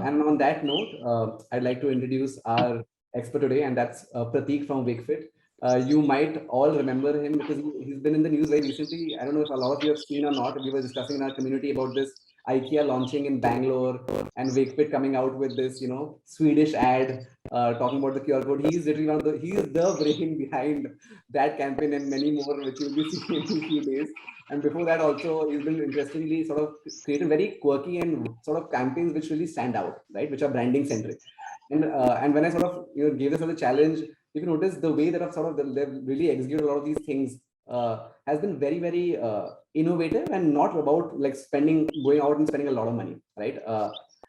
And on that note, I'd like to introduce our expert today, and that's Prateek from Wakefit. You might all remember him because he's been in the news very recently. I don't know if a lot of you have seen or not. We were discussing in our community about this IKEA launching in Bangalore and Wakefit coming out with this, Swedish ad talking about the QR code. He's literally he is the brain behind that campaign and many more, which you'll be seeing in a few days. And before that, also, he's been interestingly sort of created very quirky and sort of campaigns which really stand out, right? Which are branding centric. And when I sort of gave this as a challenge, if you notice the way that I've sort of they've really executed a lot of these things has been very, very innovative and not about like going out and spending a lot of money, right?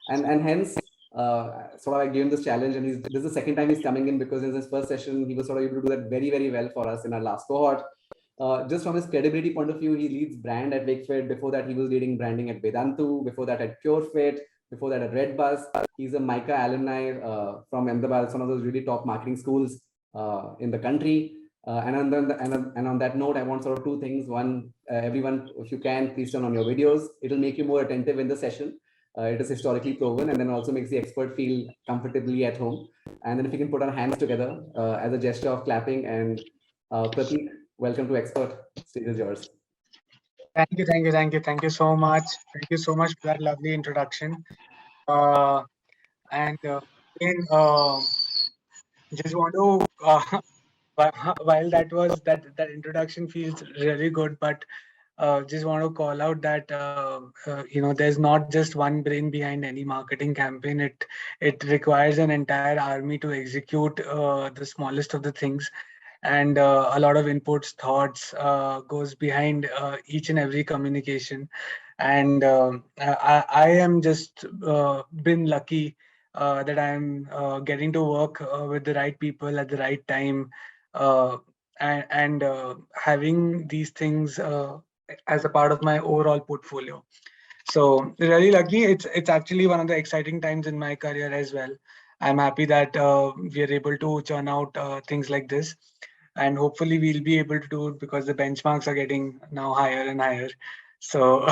And hence, sort of I gave him this challenge, and this is the second time he's coming in because in his first session he was sort of able to do that very, very well for us in our last cohort. Just from his credibility point of view, he leads brand at Wakefit. Before that, he was leading branding at Vedantu. Before that, at PureFit. Before that, at Redbus. He's a MICA alumni from Ahmedabad, one of those really top marketing schools in the country. And on that note, I want sort of two things. One, everyone, if you can, please turn on your videos. It'll make you more attentive in the session. It is historically proven, and then also makes the expert feel comfortably at home. And then if you can put our hands together as a gesture of clapping. And Prateek, welcome to Expert. Stage is yours. Thank you so much. Thank you so much for that lovely introduction. And again, just want to while that introduction feels really good, but just want to call out that there's not just one brain behind any marketing campaign. It requires an entire army to execute the smallest of the things. And a lot of inputs, thoughts goes behind each and every communication. And I am just been lucky that I'm getting to work with the right people at the right time, and having these things as a part of my overall portfolio. So really lucky. It's actually one of the exciting times in my career as well. I'm happy that we are able to churn out things like this. And hopefully we'll be able to do it because the benchmarks are getting now higher and higher. So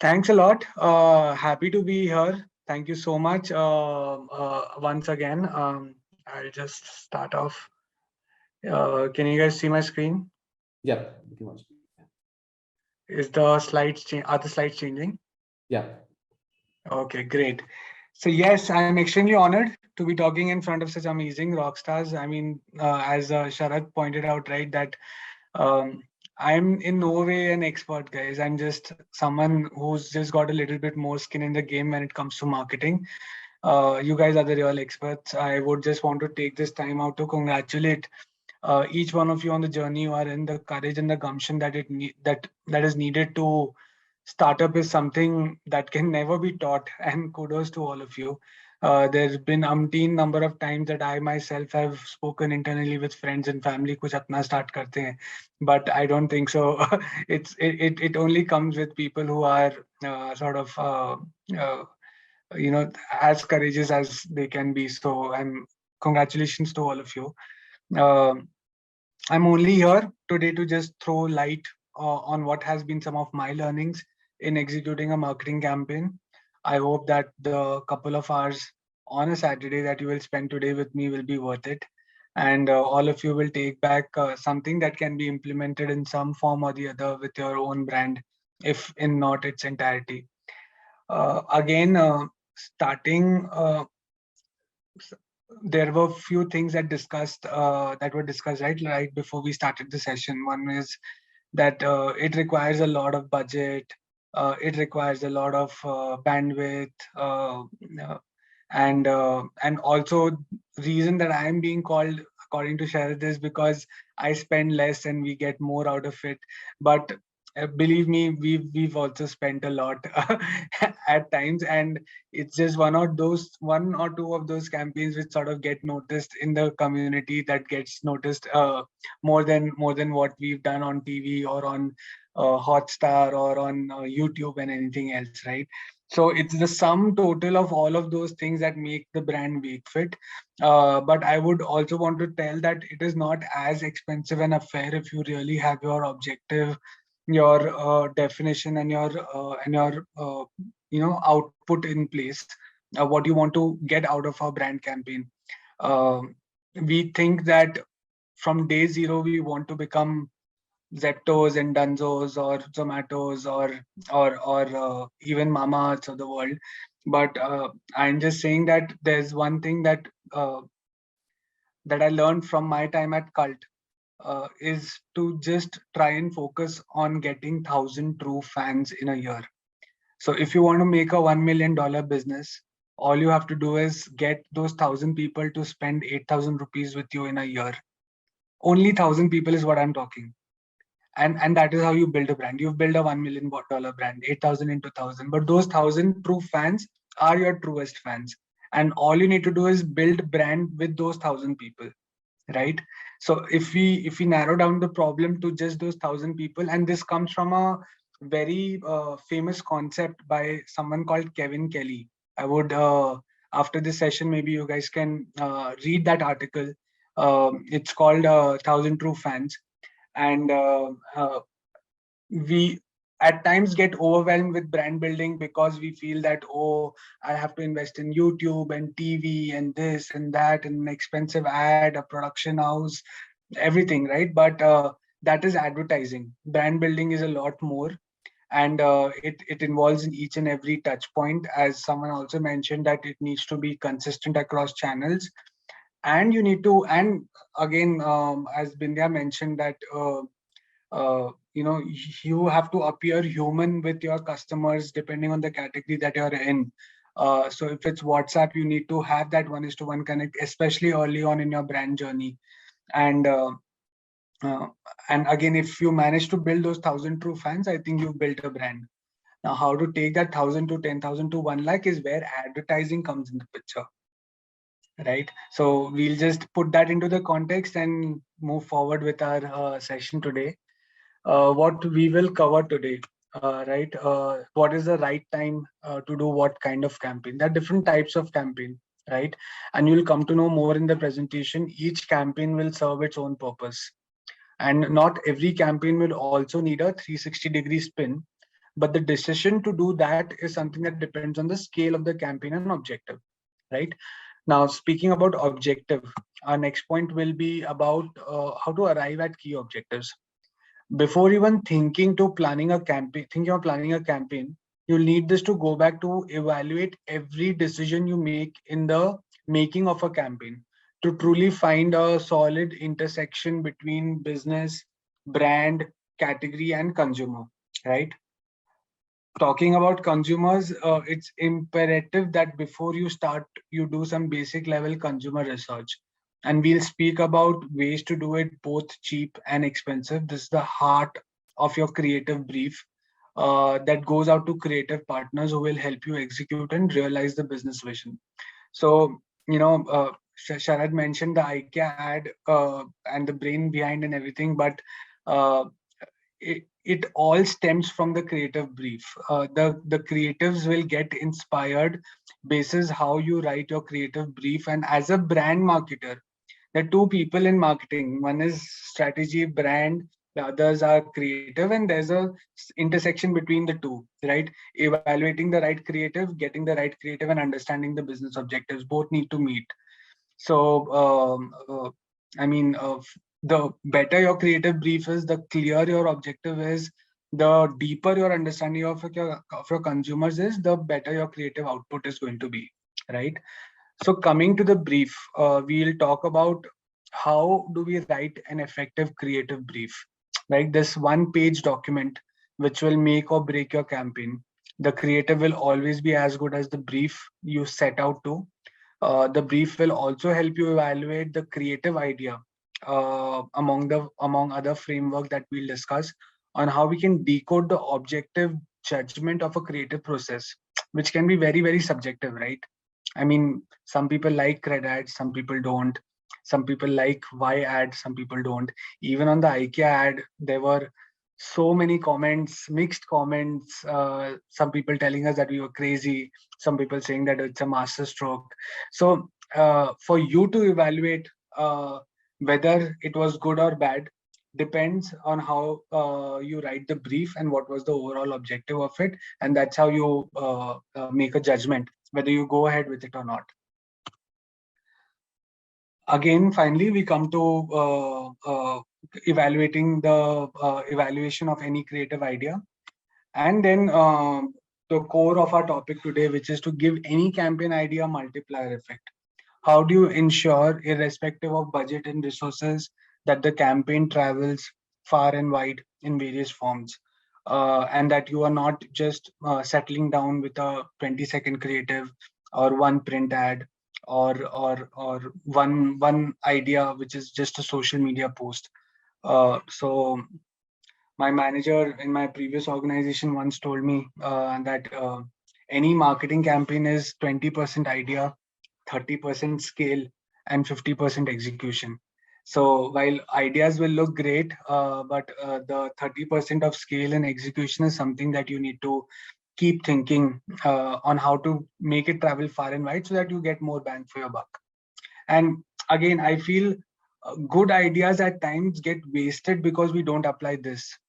thanks a lot. Happy to be here. Thank you so much once again. I'll just start off. Can you guys see my screen? Yeah. Is the slides are the slides changing? Yeah. Okay, great. So yes, I'm extremely honored to be talking in front of such amazing rock stars. I mean, as Sharad pointed out, right, that I'm in no way an expert, guys. I'm just someone who's just got a little bit more skin in the game when it comes to marketing. You guys are the real experts. I would just want to take this time out to congratulate each one of you on the journey you are in, the courage and the gumption that that is needed to startup is something that can never be taught, and kudos to all of you. There's been umpteen number of times that I myself have spoken internally with friends and family, kuch apna start karte hain, but I don't think so. It only comes with people who are sort of as courageous as they can be. So congratulations to all of you. I'm only here today to just throw light on what has been some of my learnings in executing a marketing campaign. I hope that the couple of hours on a Saturday that you will spend today with me will be worth it. And all of you will take back something that can be implemented in some form or the other with your own brand, if in not its entirety. Again, starting, there were few things that were discussed right before we started the session. One is that it requires a lot of budget, it requires a lot of bandwidth, and also reason that I am being called, according to Sharad, is because I spend less and we get more out of it. But believe me, we've also spent a lot at times, and it's just one or two of those campaigns which sort of get noticed in the community, that gets noticed more than what we've done on TV or on Hotstar or on YouTube and anything else, right? So it's the sum total of all of those things that make the brand Wakefit. But I would also want to tell that it is not as expensive an affair if you really have your objective, your definition, and your output in place. what you want to get out of our brand campaign. We think that from day zero we want to become Zeptos and Dunzos or Zomatos or even Mama's of the world. But I'm just saying that there's one thing that I learned from my time at Cult, is to just try and focus on getting 1,000 true fans in a year. So if you want to make a $1 million business, all you have to do is get those 1,000 people to spend 8,000 rupees with you in a year. Only 1,000 people is what I'm talking. And that is how you build a brand. You've built a $1 million brand, 8,000 into 1,000. But those 1,000 true fans are your truest fans. And all you need to do is build brand with those 1,000 people, right? So if we narrow down the problem to just those 1,000 people, and this comes from a very famous concept by someone called Kevin Kelly. I would after this session, maybe you guys can read that article. It's called 1,000 True Fans, and we at times get overwhelmed with brand building because we feel that, oh, I have to invest in YouTube and TV and this and that and an expensive ad, a production house, everything, right? But that is advertising. Brand building is a lot more, and it involves in each and every touch point. As someone also mentioned, that it needs to be consistent across channels, and you need to, and again, as Bindya mentioned, that you have to appear human with your customers depending on the category that you're in. So if it's WhatsApp, you need to have that 1:1 connect, especially early on in your brand journey. And uh, and again, if you manage to build those 1,000 true fans, I think you've built a brand. Now, how to take that 1,000 to 10,000 to 1 lakh is where advertising comes in the picture, right? So we'll just put that into the context and move forward with our session today. What we will cover today, right? What is the right time to do what kind of campaign? There are different types of campaign, right? And you'll come to know more in the presentation. Each campaign will serve its own purpose. And not every campaign will also need a 360-degree spin, but the decision to do that is something that depends on the scale of the campaign and objective, right? Now, speaking about objective, our next point will be about how to arrive at key objectives. Before even thinking of planning a campaign, you'll need this to go back to evaluate every decision you make in the making of a campaign to truly find a solid intersection between business, brand, category, and consumer, right? Talking about consumers, it's imperative that before you start, you do some basic level consumer research. And we'll speak about ways to do it both cheap and expensive. This is the heart of your creative brief that goes out to creative partners who will help you execute and realize the business vision. So, Sharad mentioned the IKEA ad and the brain behind and everything, but uh, it all stems from the creative brief. The creatives will get inspired basis how you write your creative brief. And as a brand marketer, there are two people in marketing. One is strategy, brand. The others are creative, and there's a intersection between the two, right? Evaluating the right creative, getting the right creative, and understanding the business objectives both need to meet. So, I mean, the better your creative brief is, the clearer your objective is, the deeper your understanding of your consumers is, the better your creative output is going to be, right? So coming to the brief, we'll talk about how do we write an effective creative brief, right? This one-page document, which will make or break your campaign. The creative will always be as good as the brief you set out to. The brief will also help you evaluate the creative idea among other framework that we'll discuss on how we can decode the objective judgment of a creative process, which can be very, very subjective, right? I mean, some people like red ads, some people don't. Some people like Y ads, some people don't. Even on the IKEA ad, there were so many comments, mixed comments. Some people telling us that we were crazy. Some people saying that it's a master stroke. So for you to evaluate whether it was good or bad, depends on how you write the brief and what was the overall objective of it, and that's how you make a judgment whether you go ahead with it or not. Again, finally, we come to evaluating the evaluation of any creative idea. And then the core of our topic today, which is to give any campaign idea a multiplier effect. How do you ensure, irrespective of budget and resources, that the campaign travels far and wide in various forms? And that you are not just settling down with a 20-second creative or one print ad or one idea which is just a social media post. So my manager in my previous organization once told me that any marketing campaign is 20% idea, 30% scale, and 50% execution. So while ideas will look great, but the 30% of scale and execution is something that you need to keep thinking on how to make it travel far and wide so that you get more bang for your buck. And again, I feel good ideas at times get wasted because we don't apply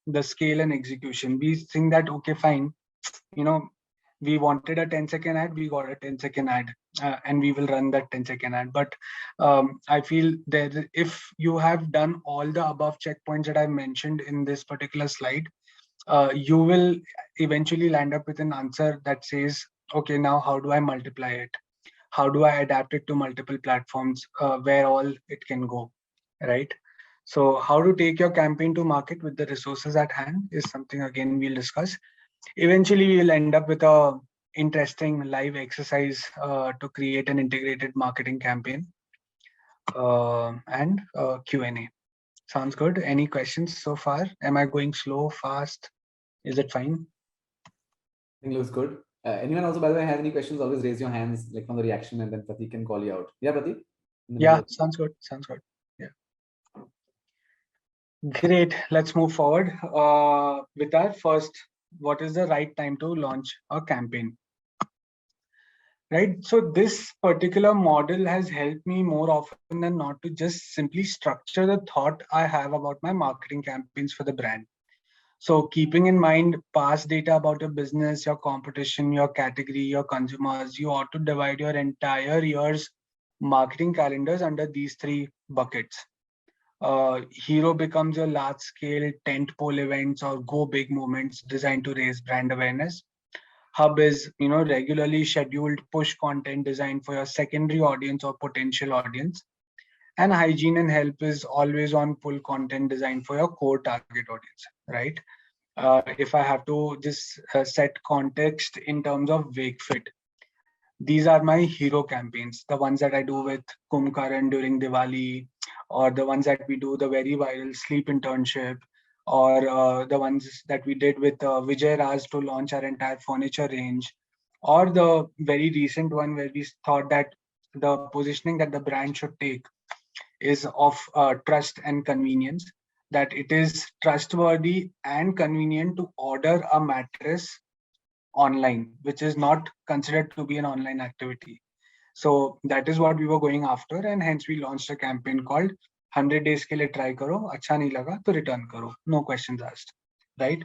the scale and execution. We think that, okay, fine, we wanted a 10-second ad, we got a 10-second ad, and we will run that 10-second ad. But I feel that if you have done all the above checkpoints that I've mentioned in this particular slide, you will eventually land up with an answer that says, okay, now how do I multiply it? How do I adapt it to multiple platforms where all it can go, right? So how to take your campaign to market with the resources at hand is something, again, we'll discuss. Eventually, we'll end up with a interesting live exercise to create an integrated marketing campaign and Q&A. Sounds good. Any questions so far? Am I going slow, fast? Is it fine? I think looks good. Anyone also, by the way, have any questions? Always raise your hands, like from the reaction, and then Prateek can call you out. Yeah, Prateek? Yeah, sounds good. Sounds good. Yeah. Great. Let's move forward with our first. What is the right time to launch a campaign? Right. So this particular model has helped me more often than not to just simply structure the thought I have about my marketing campaigns for the brand. So keeping in mind past data about your business, your competition, your category, your consumers, you ought to divide your entire year's marketing calendars under these three buckets. Hero becomes your large scale tentpole events or go big moments designed to raise brand awareness. Hub is, regularly scheduled push content designed for your secondary audience or potential audience. And hygiene and help is always on pull content designed for your core target audience, right? If I have to just set context in terms of Wakefit, these are my hero campaigns, the ones that I do with Kumkaran during Diwali, or the ones that we do the very viral sleep internship, or the ones that we did with Vijay Raj to launch our entire furniture range, or the very recent one where we thought that the positioning that the brand should take is of trust and convenience, that it is trustworthy and convenient to order a mattress online, which is not considered to be an online activity. So that is what we were going after, and hence we launched a campaign called 100 days ke liye try karo, acha nahi laga to return karo, no questions asked, right?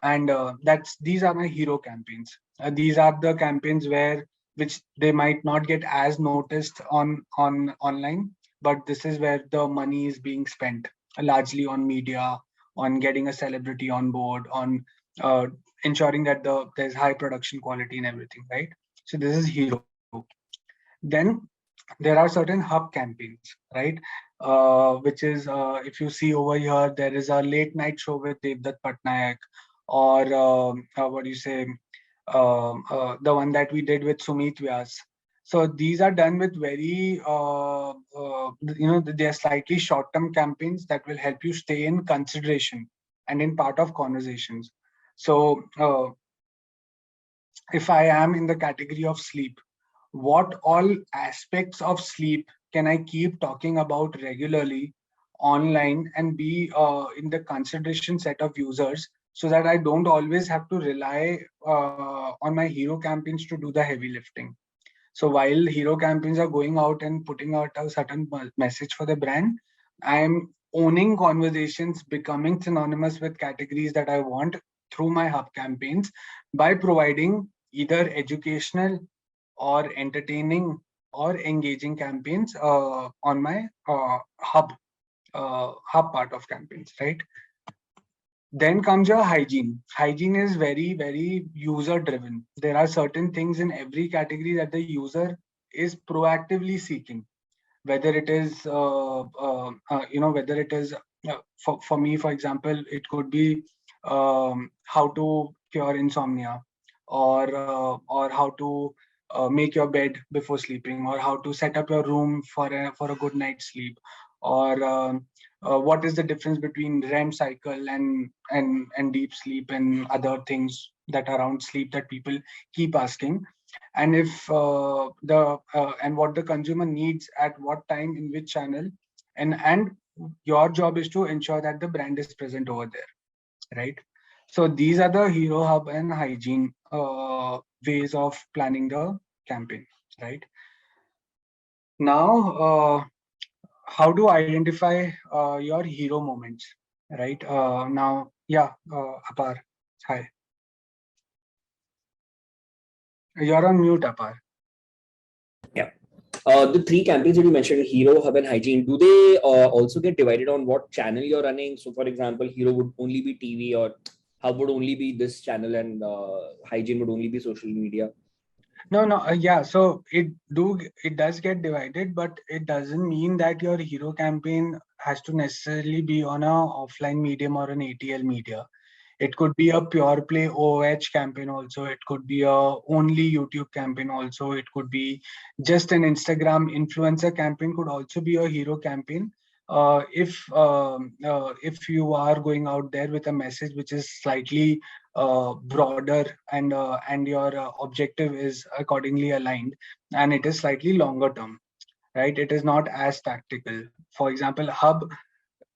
And these are my hero campaigns. These are the campaigns which they might not get as noticed on online, but this is where the money is being spent largely on media, on getting a celebrity on board, on ensuring that there's high production quality and everything, right? So this is hero. Then there are certain hub campaigns, right? Which is, if you see over here, there is a late night show with Devdutt Patnaik, or what do you say, the one that we did with Sumit Vyas. So these are done with very, they are slightly short-term campaigns that will help you stay in consideration and in part of conversations. So if I am in the category of sleep, what all aspects of sleep can I keep talking about regularly online and be in the consideration set of users, so that I don't always have to rely on my hero campaigns to do the heavy lifting. So while hero campaigns are going out and putting out a certain message for the brand, I am owning conversations, becoming synonymous with categories that I want through my hub campaigns by providing either educational or entertaining or engaging campaigns on my hub part of campaigns, right? Then comes your hygiene. Hygiene is very, very user driven. There are certain things in every category that the user is proactively seeking, whether it is whether it is for me, for example, it could be how to cure insomnia, or how to make your bed before sleeping, or how to set up your room for a good night's sleep, or what is the difference between REM cycle and deep sleep and other things that are around sleep that people keep asking. And if and what the consumer needs at what time in which channel, and your job is to ensure that the brand is present over there, right? So these are the hero hub and hygiene ways of planning the campaign, right? Now how to identify your hero moments, right? Now, yeah, Apar, hi, you're on mute, Apar. Yeah. The three campaigns that you mentioned, Hero, Hub, and Hygiene, do they also get divided on what channel you're running? So, for example, Hero would only be TV, or Hub would only be this channel, and Hygiene would only be social media? No, yeah. So it does get divided, but it doesn't mean that your hero campaign has to necessarily be on a offline medium or an ATL media. It could be a pure play OH campaign also. It could be a only YouTube campaign also. It could be just an Instagram influencer campaign. Could also be a hero campaign. If you are going out there with a message which is slightly broader, and your objective is accordingly aligned, and it is slightly longer term, right? It is not as tactical. For example, Hub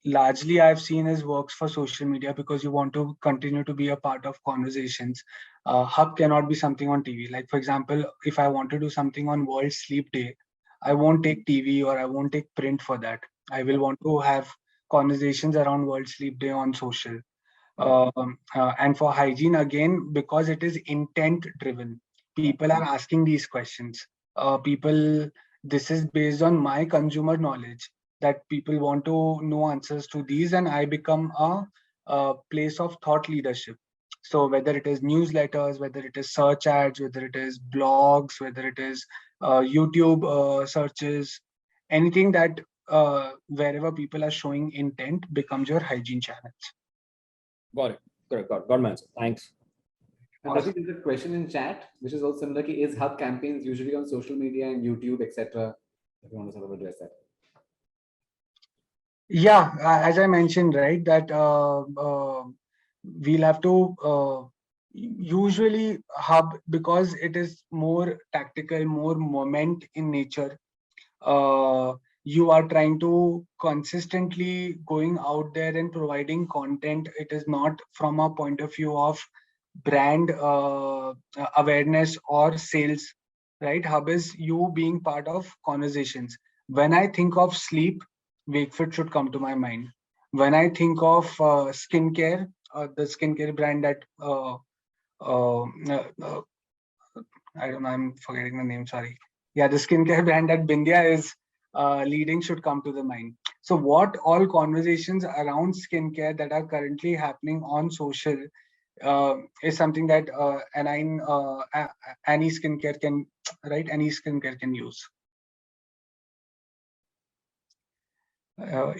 largely I've seen is works for social media because you want to continue to be a part of conversations. Hub cannot be something on TV. Like, for example, if I want to do something on World Sleep Day, I won't take TV or I won't take print for that. I will want to have conversations around World Sleep Day on social. And for hygiene, again, because it is intent driven, people are asking these questions. This is based on my consumer knowledge that people want to know answers to these, and I become a place of thought leadership. So whether it is newsletters, whether it is search ads, whether it is blogs, whether it is YouTube searches, anything that wherever people are showing intent becomes your hygiene channels. Got it. Correct. Got my answer. Thanks. And there's a question in chat, which is also similar. Is hub campaigns usually on social media and YouTube, etc.? If you want to sort of address that. Yeah, as I mentioned, right, that we'll have to usually hub, because it is more tactical, more moment in nature. You are trying to consistently going out there and providing content. It is not from a point of view of brand awareness or sales, right? Hub is you being part of conversations. When I think of sleep, Wakefit should come to my mind. When I think of skincare, the skincare brand that I don't know, I'm forgetting the name, sorry. Yeah, the skincare brand that Bindya is leading should come to the mind. So what all conversations around skincare that are currently happening on social is something that any skincare can, right? Any skincare can use.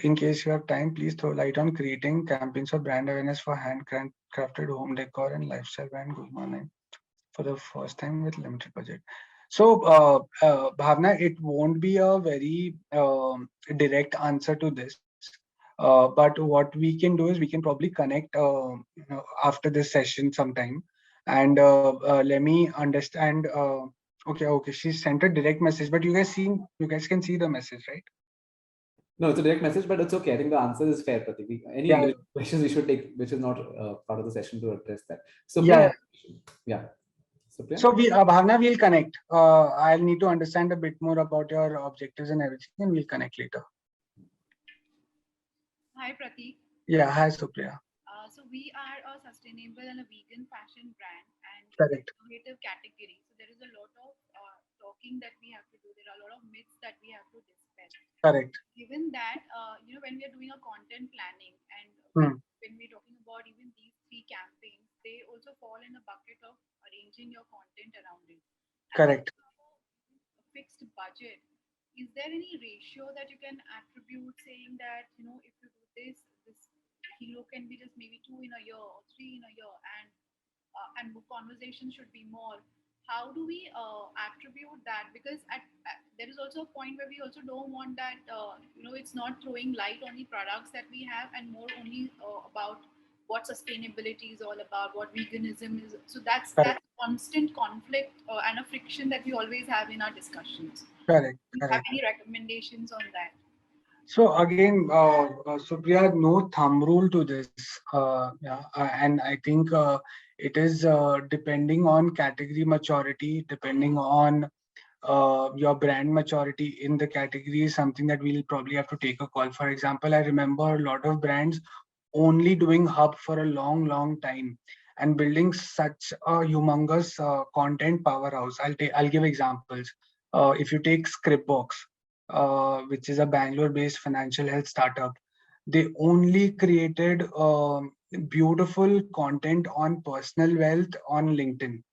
In case you have time, please throw light on creating campaigns of brand awareness for handcrafted home decor and lifestyle brand going online for the first time with limited budget. So, Bhavna, it won't be a very direct answer to this. But what we can do is we can probably connect after this session sometime, and let me understand. Okay, she sent a direct message, but you guys can see the message, right? No, it's a direct message, but it's okay. I think the answer is fair, Prateek. Any questions we should take, which is not part of the session, to address that. So yeah. So Bhavna, we'll connect. I'll need to understand a bit more about your objectives and everything, and we'll connect later. Hi, Prateek. Yeah, hi Supriya. So we are a sustainable and a vegan fashion brand, and it's an Correct, innovative category. So there is a lot of talking that we have to do. There are a lot of myths that we have to dispel. correct. Given that, when we are doing a content planning, and Hmm. when we're talking about even these three campaigns, they also fall in a bucket of arranging your content around it. And Correct. a fixed budget, is there any ratio that you can attribute saying that, if you do this hero can be just maybe two in a year or three in a year, and conversation should be more? How do we attribute that? Because there is also a point where we also don't want that, it's not throwing light on the products that we have, and more only about what sustainability is all about, what veganism is. So that's Correct. constant conflict and a friction that we always have in our discussions. Correct. Do you have Correct. any recommendations on that? So again, Supriya, no thumb rule to this. Yeah, and I think it is depending on category maturity, depending on your brand maturity in the category is something that we'll probably have to take a call. For example, I remember a lot of brands only doing hub for a long, long time and building such a humongous content powerhouse. I'll give examples. If you take Scriptbox, which is a Bangalore-based financial health startup, they only created beautiful content on personal wealth on LinkedIn,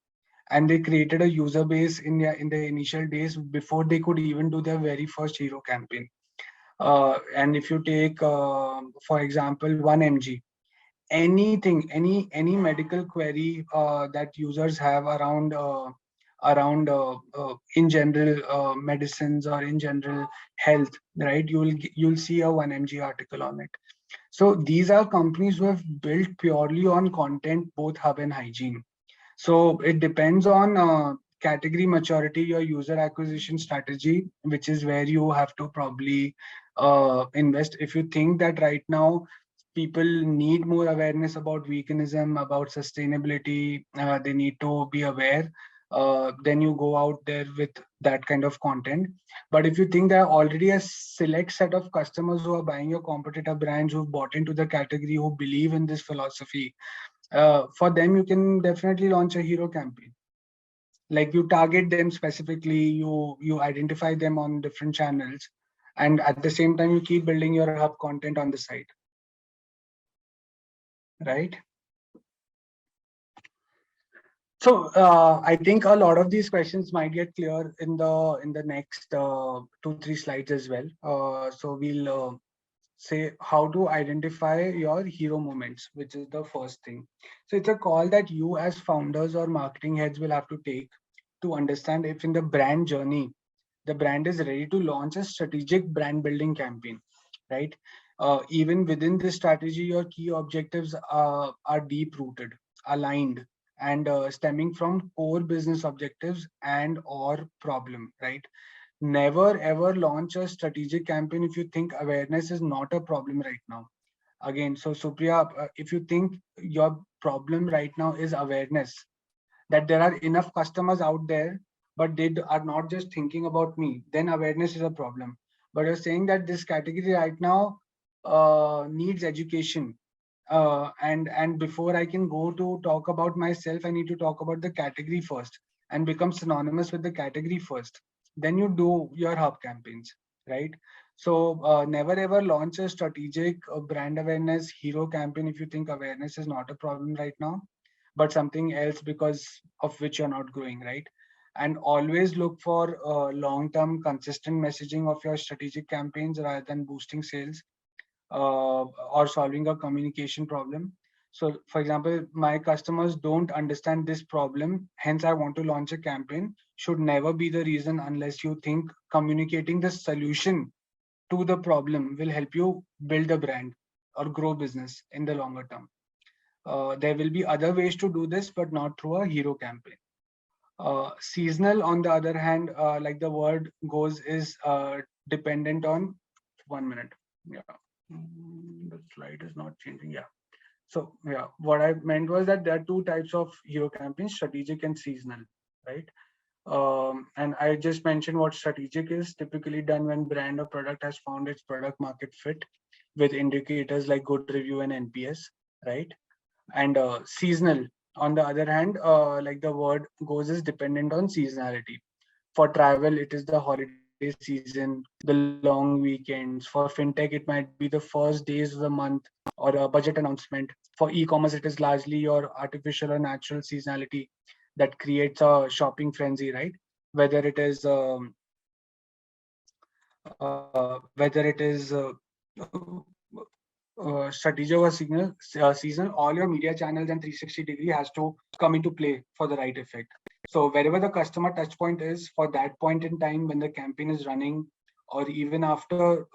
and they created a user base in the initial days before they could even do their very first hero campaign. And if you take, for example, 1mg, any medical query that users have around in general medicines or in general health, right? You'll see a 1mg article on it. So these are companies who have built purely on content, both hub and hygiene. So it depends on category maturity, your user acquisition strategy, which is where you have to probably invest. If you think that right now people need more awareness about veganism, about sustainability, they need to be aware, then you go out there with that kind of content. But if you think there are already a select set of customers who are buying your competitor brands, who've bought into the category, who believe in this philosophy, for them you can definitely launch a hero campaign. Like you target them specifically, you identify them on different channels, and at the same time you keep building your hub content on the site, right? So I think a lot of these questions might get clear in the next 2-3 slides as well. So we'll say how to identify your hero moments, which is the first thing. So it's a call that you as founders or marketing heads will have to take to understand if in the brand journey, the brand is ready to launch a strategic brand building campaign, right? Even within this strategy, your key objectives are deep rooted, aligned, and stemming from core business objectives and or problem, right? Never ever launch a strategic campaign if you think awareness is not a problem right now. Again, so Supriya, if you think your problem right now is awareness, that there are enough customers out there, but they are not just thinking about me, then awareness is a problem. But you're saying that this category right now needs education. And before I can go to talk about myself, I need to talk about the category first and become synonymous with the category first. Then you do your hub campaigns, right? So never ever launch a strategic brand awareness hero campaign if you think awareness is not a problem right now, but something else because of which you're not growing, right? And always look for long-term consistent messaging of your strategic campaigns rather than boosting sales or solving a communication problem. So for example, my customers don't understand this problem, hence I want to launch a campaign, should never be the reason unless you think communicating the solution to the problem will help you build a brand or grow business in the longer term. There will be other ways to do this, but not through a hero campaign. Seasonal, on the other hand, like the word goes, is dependent on 1 minute. Yeah, the slide is not changing. Yeah. So yeah, what I meant was that there are two types of hero campaigns: strategic and seasonal, right? And I just mentioned what strategic is, typically done when brand or product has found its product market fit. with indicators like good review and NPS, right? And seasonal, on the other hand, like the word goes, is dependent on seasonality. For travel, it is the holiday season, the long weekends. For fintech, it might be the first days of the month or a budget announcement. For e-commerce, it is largely your artificial or natural seasonality that creates a shopping frenzy, right? Whether it is strategy or season, all your media channels and 360 degree has to come into play for the right effect. So wherever the customer touch point is for that point in time when the campaign is running, or even after,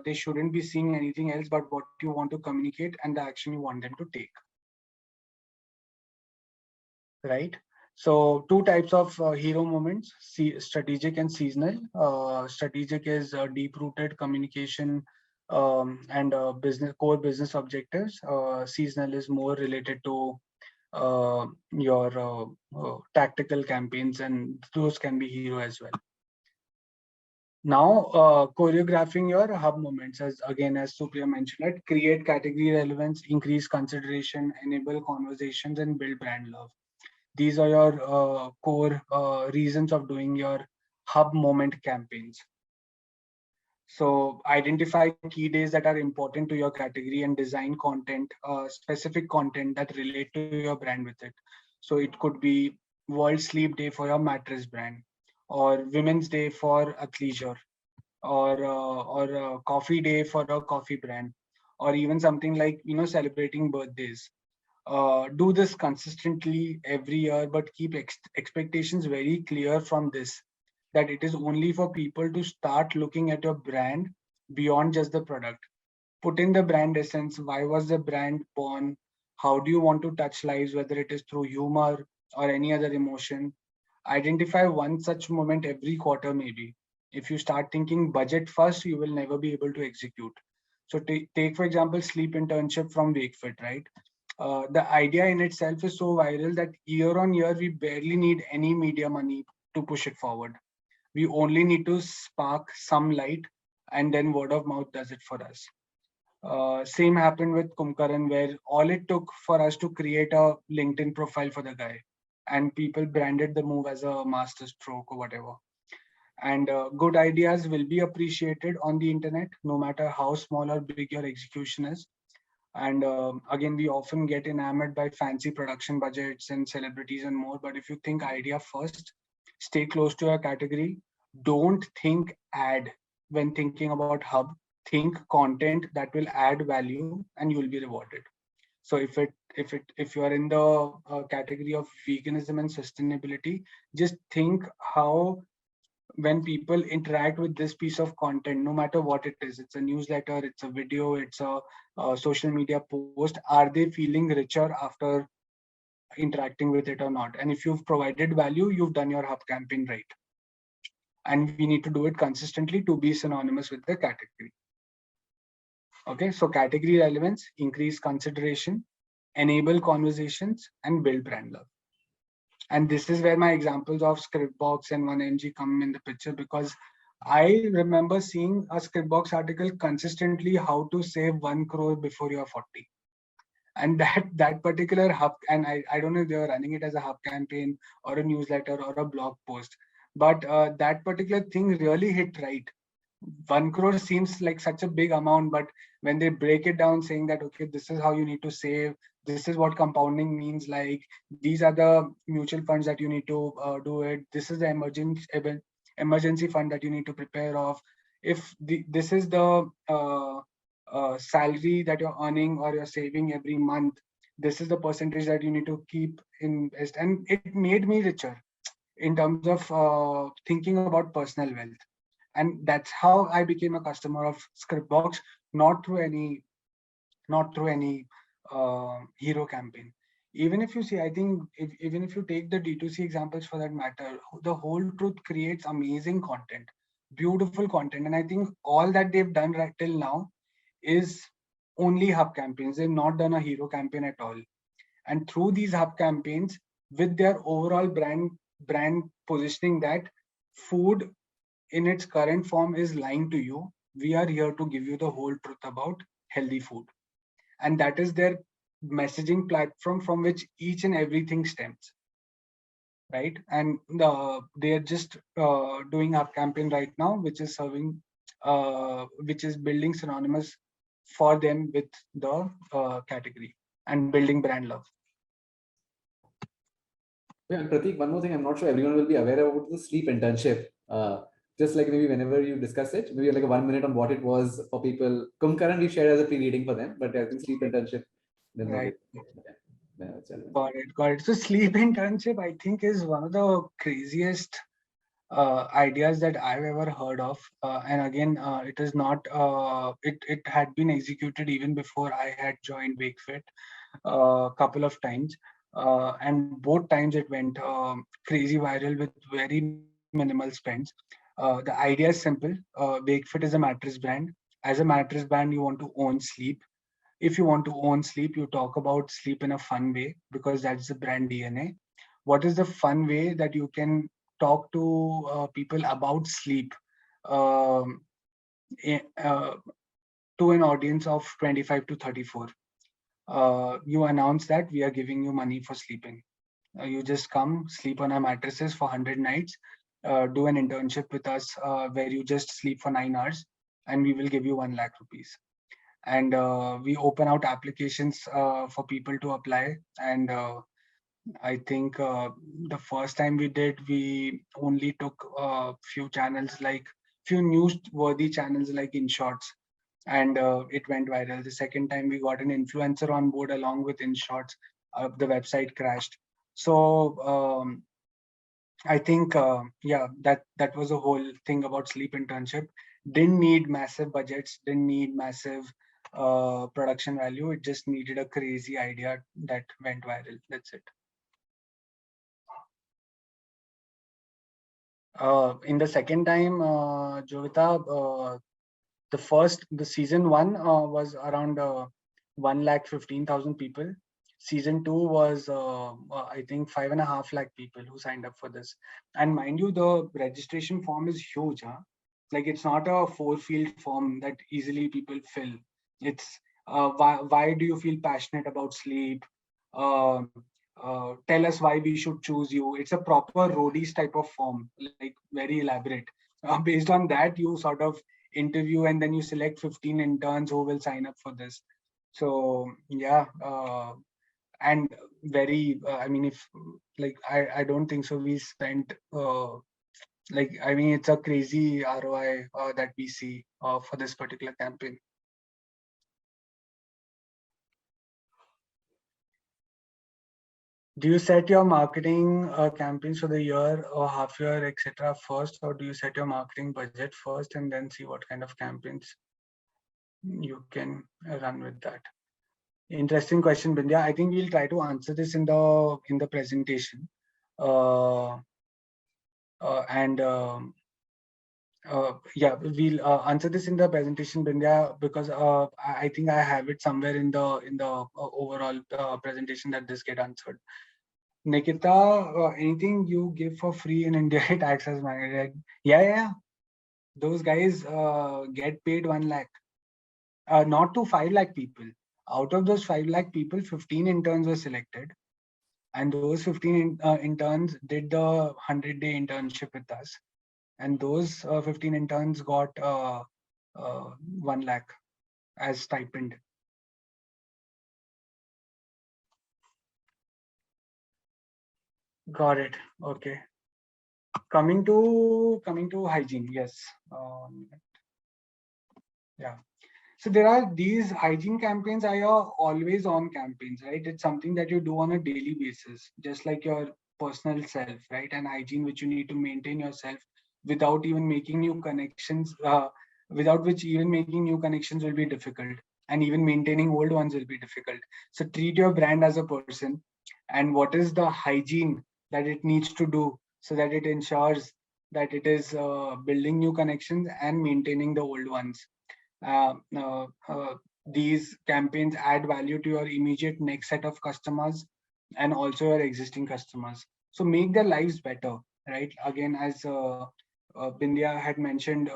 they shouldn't be seeing anything else but what you want to communicate and the action you want them to take. Right? So two types of hero moments, strategic and seasonal. Strategic is deep-rooted communication and core business objectives. Seasonal is more related to your tactical campaigns, and those can be hero as well. Now, choreographing your hub moments, as again, as Supriya mentioned, right? Create category relevance, increase consideration, enable conversations, and build brand love. These are your core reasons of doing your hub moment campaigns. So identify key days that are important to your category and design content, specific content that relate to your brand with it. So it could be World Sleep Day for your mattress brand, or Women's Day for athleisure, or Coffee Day for a coffee brand, or even something like, you know, celebrating birthdays. Do this consistently every year, but keep expectations very clear from this, that it is only for people to start looking at your brand beyond just the product. Put in the brand essence. Why was the brand born? How do you want to touch lives, whether it is through humor or any other emotion? Identify one such moment every quarter, maybe. If you start thinking budget first, you will never be able to execute. So take, for example, sleep internship from Wakefit, right? The idea in itself is so viral that year on year, we barely need any media money to push it forward. We only need to spark some light, and then word of mouth does it for us. Same happened with Kumkaran, where all it took for us to create a LinkedIn profile for the guy, and people branded the move as a master stroke or whatever. And good ideas will be appreciated on the internet, no matter how small or big your execution is. And again, we often get enamored by fancy production budgets and celebrities and more. But if you think idea first, stay close to your category. Don't think ad when thinking about hub. Think content that will add value, and you will be rewarded. So if you are in the category of veganism and sustainability, just think how, when people interact with this piece of content, no matter what it is, it's a newsletter, it's a video, it's a social media post, are they feeling richer after interacting with it or not? And if you've provided value, you've done your hub campaign right. And we need to do it consistently to be synonymous with the category. Okay, so category relevance, increase consideration, enable conversations, and build brand love. And this is where my examples of Scriptbox and 1mg come in the picture, because I remember seeing a Scriptbox article consistently, how to save 1 crore before you're 40. And that particular hub, and I don't know if they were running it as a hub campaign or a newsletter or a blog post, but that particular thing really hit right. 1 crore seems like such a big amount, but when they break it down saying that, okay, this is how you need to save, this is what compounding means, like these are the mutual funds that you need to do it, this is the emergency fund that you need to prepare of, if this is the salary that you're earning or you're saving every month, this is the percentage that you need to keep invest. And it made me richer in terms of thinking about personal wealth. And that's how I became a customer of Scriptbox, not through any hero campaign. Even if you see, I think even if you take the D2C examples for that matter, the Whole Truth creates amazing content, beautiful content. And I think all that they've done right till now is only hub campaigns. They've not done a hero campaign at all. And through these hub campaigns, with their overall brand positioning that food in its current form is lying to you, we are here to give you the whole truth about healthy food. And that is their messaging platform from which each and everything stems, right? And they are just doing a campaign right now, which is serving, which is building synonymous for them with the category and building brand love. Yeah, and Prateek, one more thing, I'm not sure everyone will be aware about the sleep internship. Just like maybe whenever you discuss it, maybe like a 1 minute on what it was for people. Kumkaran we shared as a pre-reading for them, but I think sleep internship. Right. Yeah, it's relevant. Got it. So sleep internship, I think, is one of the craziest ideas that I've ever heard of. And again, it is not. It had been executed even before I had joined Wakefit a couple of times, and both times it went crazy viral with very minimal spends. The idea is simple. Wakefit is a mattress brand. As a mattress brand, you want to own sleep. If you want to own sleep, you talk about sleep in a fun way because that's the brand DNA. What is the fun way that you can talk to people about sleep um, uh, to an audience of 25 to 34? You announce that we are giving you money for sleeping. You just come, sleep on our mattresses for 100 nights, do an internship with us where you just sleep for 9 hours, and we will give you 1 lakh rupees. And we open out applications for people to apply. And I think the first time we did, we only took a few channels, like few newsworthy channels like In Shorts, and it went viral. The second time we got an influencer on board along with In Shorts, the website crashed. So I think, yeah, that was a whole thing about sleep internship. Didn't need massive budgets, didn't need massive production value. It just needed a crazy idea that went viral. That's it. In the second time, Jovita, the season one was around 1,15,000 people. Season two was I think 5.5 lakh people who signed up for this. And mind you, the registration form is huge. Huh? Like it's not a 4-field form that easily people fill. It's why do you feel passionate about sleep? Uh, Tell us why we should choose you. It's a proper roadies type of form, like very elaborate. Based on that, you sort of interview and then you select 15 interns who will sign up for this. So yeah, and very I mean, if like I don't think so we spent like I mean it's a crazy ROI that we see for this particular campaign. Do you set your marketing campaigns for the year or half year, etc. first, or do you set your marketing budget first and then see what kind of campaigns you can run with that? Interesting question, Bindya. I think we'll try to answer this in the presentation, and yeah, we'll answer this in the presentation, Bindya, because I think I have it somewhere in the overall presentation that this get answered. Nikita, anything you give for free in India, it acts as magnet. Yeah. Those guys get paid 1 lakh, not to 5 lakh people. Out of those 5 lakh people, 15 interns were selected. And those 15 interns did the 100-day internship with us. And those 15 interns got 1 lakh as stipend. Got it. Okay. Coming to hygiene. Yes. Yeah. So there are these hygiene campaigns are your always on campaigns, right? It's something that you do on a daily basis, just like your personal self, right? And hygiene, which you need to maintain yourself without even making new connections, without which even making new connections will be difficult. And even maintaining old ones will be difficult. So treat your brand as a person and what is the hygiene that it needs to do so that it ensures that it is building new connections and maintaining the old ones. uh, uh, uh, these campaigns add value to your immediate next set of customers and also your existing customers. So make their lives better, right? Again, as Bindya had mentioned,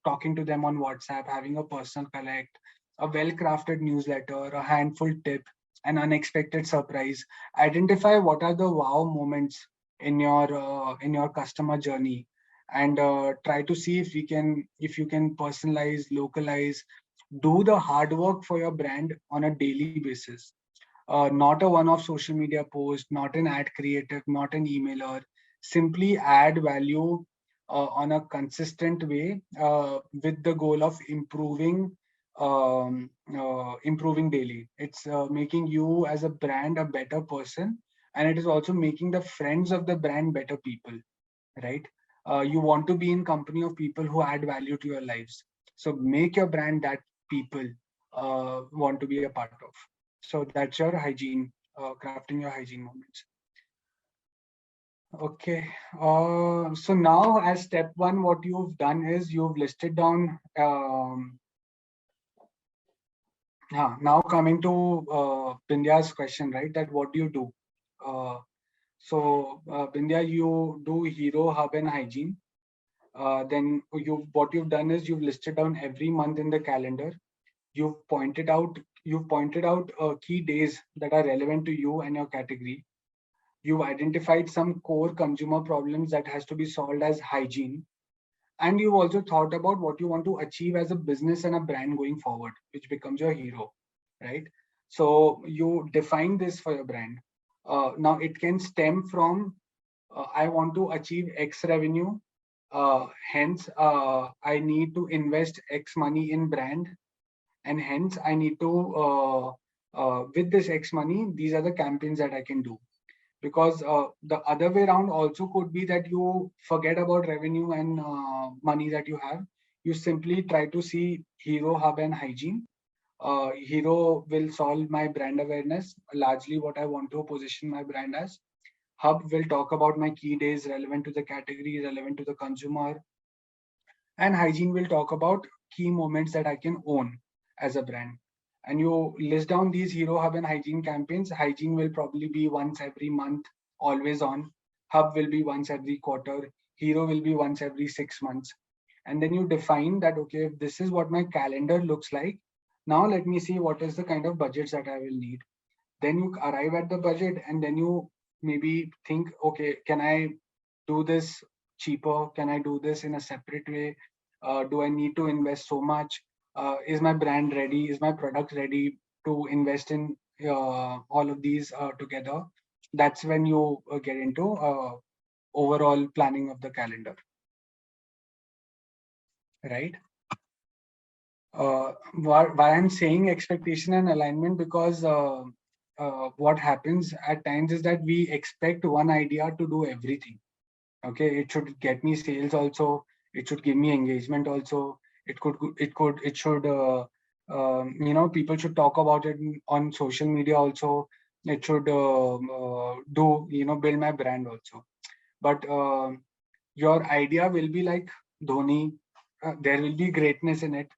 talking to them on WhatsApp, having a personal connect, a well-crafted newsletter, a handful tip, an unexpected surprise. Identify what are the wow moments in your customer journey, and try to see if you can personalize, localize, do the hard work for your brand on a daily basis. Not a one-off social media post, not an ad creative, not an emailer. Simply add value on a consistent way with the goal of improving daily. It's making you as a brand a better person, and it is also making the friends of the brand better people, right? You want to be in company of people who add value to your lives. So make your brand that people want to be a part of. So that's your hygiene, crafting your hygiene moments. Okay. So now as step one, what you've done is you've listed down. Now coming to Bindya's question, right? That what do you do? Bindya, you do hero, hub, and hygiene. Then what you've done is you've listed down every month in the calendar. You've pointed out key days that are relevant to you and your category. You've identified some core consumer problems that has to be solved as hygiene. And you've also thought about what you want to achieve as a business and a brand going forward, which becomes your hero, right? So you define this for your brand. Now it can stem from I want to achieve X revenue. Hence, I need to invest X money in brand, and hence I need to with this X money, these are the campaigns that I can do. Because the other way around also could be that you forget about revenue and money that you have. You simply try to see hero, hub, and hygiene. Hero will solve my brand awareness, largely what I want to position my brand as. Hub will talk about my key days relevant to the category, relevant to the consumer. And hygiene will talk about key moments that I can own as a brand. And you list down these hero, hub, and hygiene campaigns. Hygiene will probably be once every month, always on. Hub will be once every quarter. Hero will be once every 6 months. And then you define that, okay, if this is what my calendar looks like, now let me see what is the kind of budgets that I will need. Then you arrive at the budget, and then you maybe think, okay, can I do this cheaper? Can I do this in a separate way? Do I need to invest so much? Is my brand ready? Is my product ready to invest in all of these together? That's when you get into overall planning of the calendar, right? Why I'm saying expectation and alignment, because what happens at times is that we expect one idea to do everything. Okay, it should get me sales also. It should give me engagement also. It should people should talk about it on social media also. It should build my brand also. But your idea will be like Dhoni. There will be greatness in it,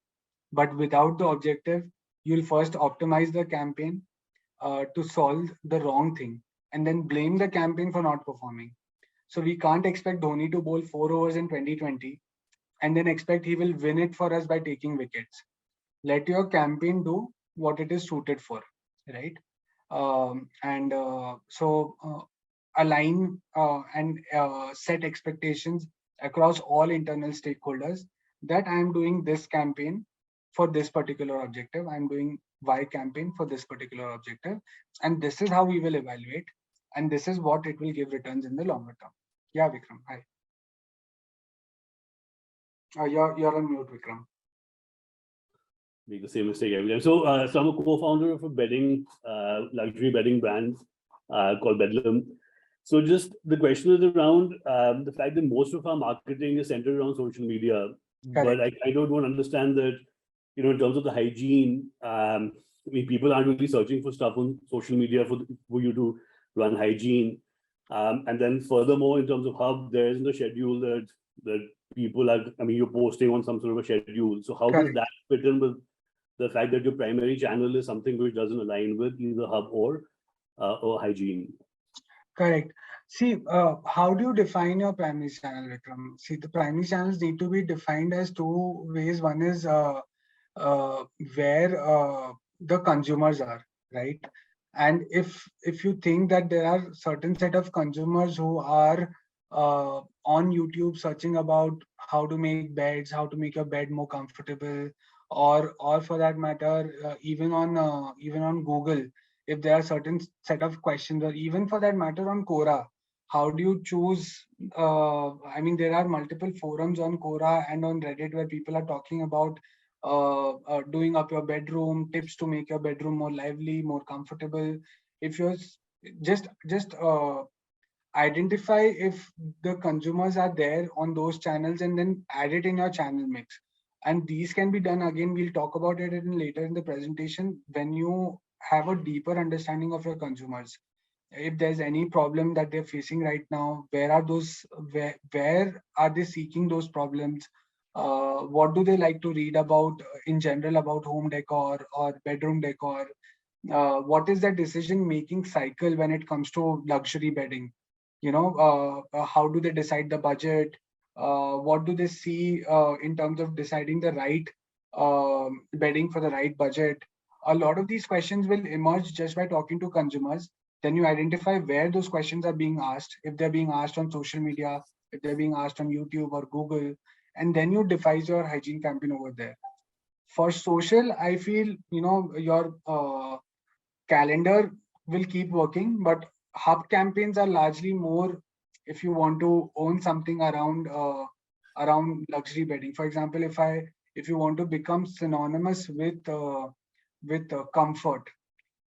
but without the objective, you'll first optimize the campaign to solve the wrong thing, and then blame the campaign for not performing. So we can't expect Dhoni to bowl 4 overs in 2020 and then expect he will win it for us by taking wickets. Let your campaign do what it is suited for, right? Align and set expectations across all internal stakeholders that I am doing this campaign for this particular objective. I'm doing Y campaign for this particular objective. And this is how we will evaluate. And this is what it will give returns in the longer term. Yeah, Vikram. Hi. You're on mute, Vikram. Make the same mistake every time. So I'm a co-founder of a luxury bedding brand called Bedlam. So just the question is around the fact that most of our marketing is centered around social media. Correct. But I don't understand that, in terms of the hygiene, people aren't really searching for stuff on social media for you to run hygiene. And then furthermore, in terms of hub, there isn't a schedule that people are, you're posting on some sort of a schedule. So how Correct. Does that fit in with the fact that your primary channel is something which doesn't align with either hub or hygiene? Correct. See, how do you define your primary channel, Vikram? See, the primary channels need to be defined as two ways. One is uh, where the consumers are, right? And if you think that there are certain set of consumers who are on YouTube searching about how to make beds, how to make your bed more comfortable, or for that matter, even on Google, if there are certain set of questions, or even for that matter on Quora, how do you choose? I mean, there are multiple forums on Quora and on Reddit where people are talking about doing up your bedroom, tips to make your bedroom more lively, more comfortable. If you're just identify if the consumers are there on those channels and then add it in your channel mix. And these can be done, again, we'll talk about it later in the presentation, when you have a deeper understanding of your consumers. If there's any problem that they're facing right now, where are they seeking those problems? What do they like to read about in general about home decor or bedroom decor? What is their decision making cycle when it comes to luxury bedding? How do they decide the budget? What do they see in terms of deciding the right bedding for the right budget? A lot of these questions will emerge just by talking to consumers. Then you identify where those questions are being asked, if they're being asked on social media, if they're being asked on YouTube or Google, and then you devise your hygiene campaign over there. For social, I feel, your calendar will keep working, but hub campaigns are largely more if you want to own something around luxury bedding. For example, if you want to become synonymous with comfort,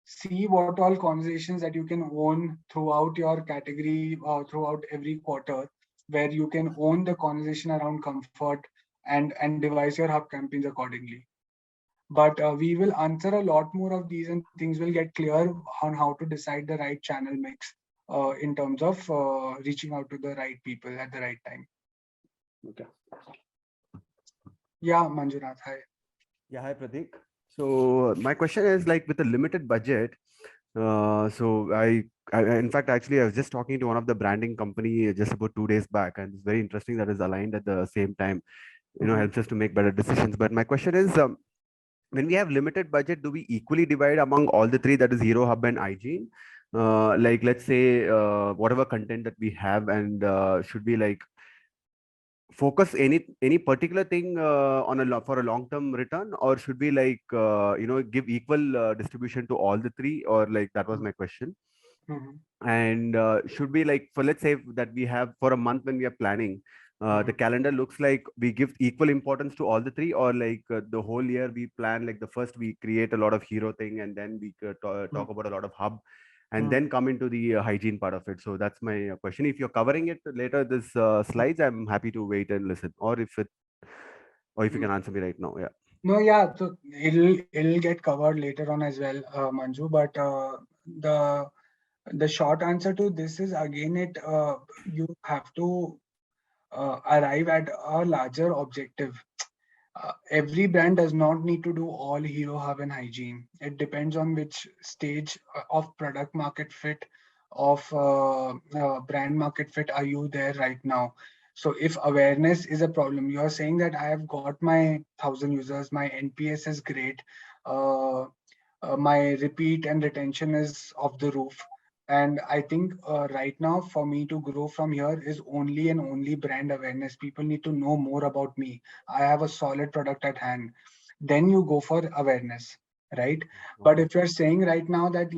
see what all conversations that you can own throughout your category, throughout every quarter, where you can own the conversation around comfort and devise your hub campaigns accordingly. But we will answer a lot more of these, and things will get clear on how to decide the right channel mix in terms of reaching out to the right people at the right time. Okay. Yeah, Manjunath, hi. Yeah, hi Prateek. So my question is like with a limited budget. In fact, actually, I was just talking to one of the branding company just about 2 days back, and it's very interesting that is aligned at the same time. Helps us to make better decisions. But my question is, when we have limited budget, do we equally divide among all the three? That is Hero, Hub, and Hygiene. Like let's say whatever content that we have, and should we like focus any particular thing on for a long term return, or should we like give equal distribution to all the three, or like that was my question. And should we like, for let's say that we have for a month when we are planning, the calendar looks like we give equal importance to all the three, or like the whole year we plan, like the first we create a lot of hero thing, and then we talk about a lot of hub, and then come into the hygiene part of it. So that's my question. If you're covering it later, this slides, I'm happy to wait and listen, or if you can answer me right now. Yeah. No, yeah, so it'll get covered later on as well, Manju. But the short answer to this is, again, you have to arrive at a larger objective. Every brand does not need to do all hero, hub, and hygiene. It depends on which stage of product market fit, of brand market fit are you there right now. So if awareness is a problem, you are saying that I have got my 1,000 users, my NPS is great, uh, my repeat and retention is off the roof. And I think right now, for me to grow from here is only and only brand awareness. People need to know more about me. I have a solid product at hand. Then you go for awareness, right? But if you're saying right now that,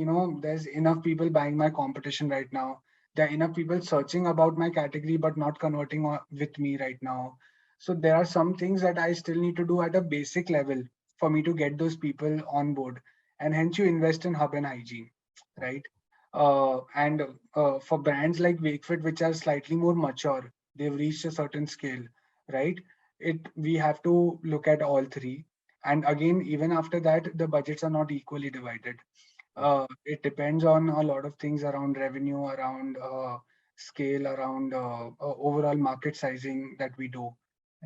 there's enough people buying my competition right now, there are enough people searching about my category, but not converting with me right now. So there are some things that I still need to do at a basic level for me to get those people on board. And hence you invest in hub and hygiene, right? And for brands like Wakefit, which are slightly more mature, they've reached a certain scale, right? We have to look at all three. And again, even after that, the budgets are not equally divided. It depends on a lot of things around revenue, around scale, around overall market sizing that we do,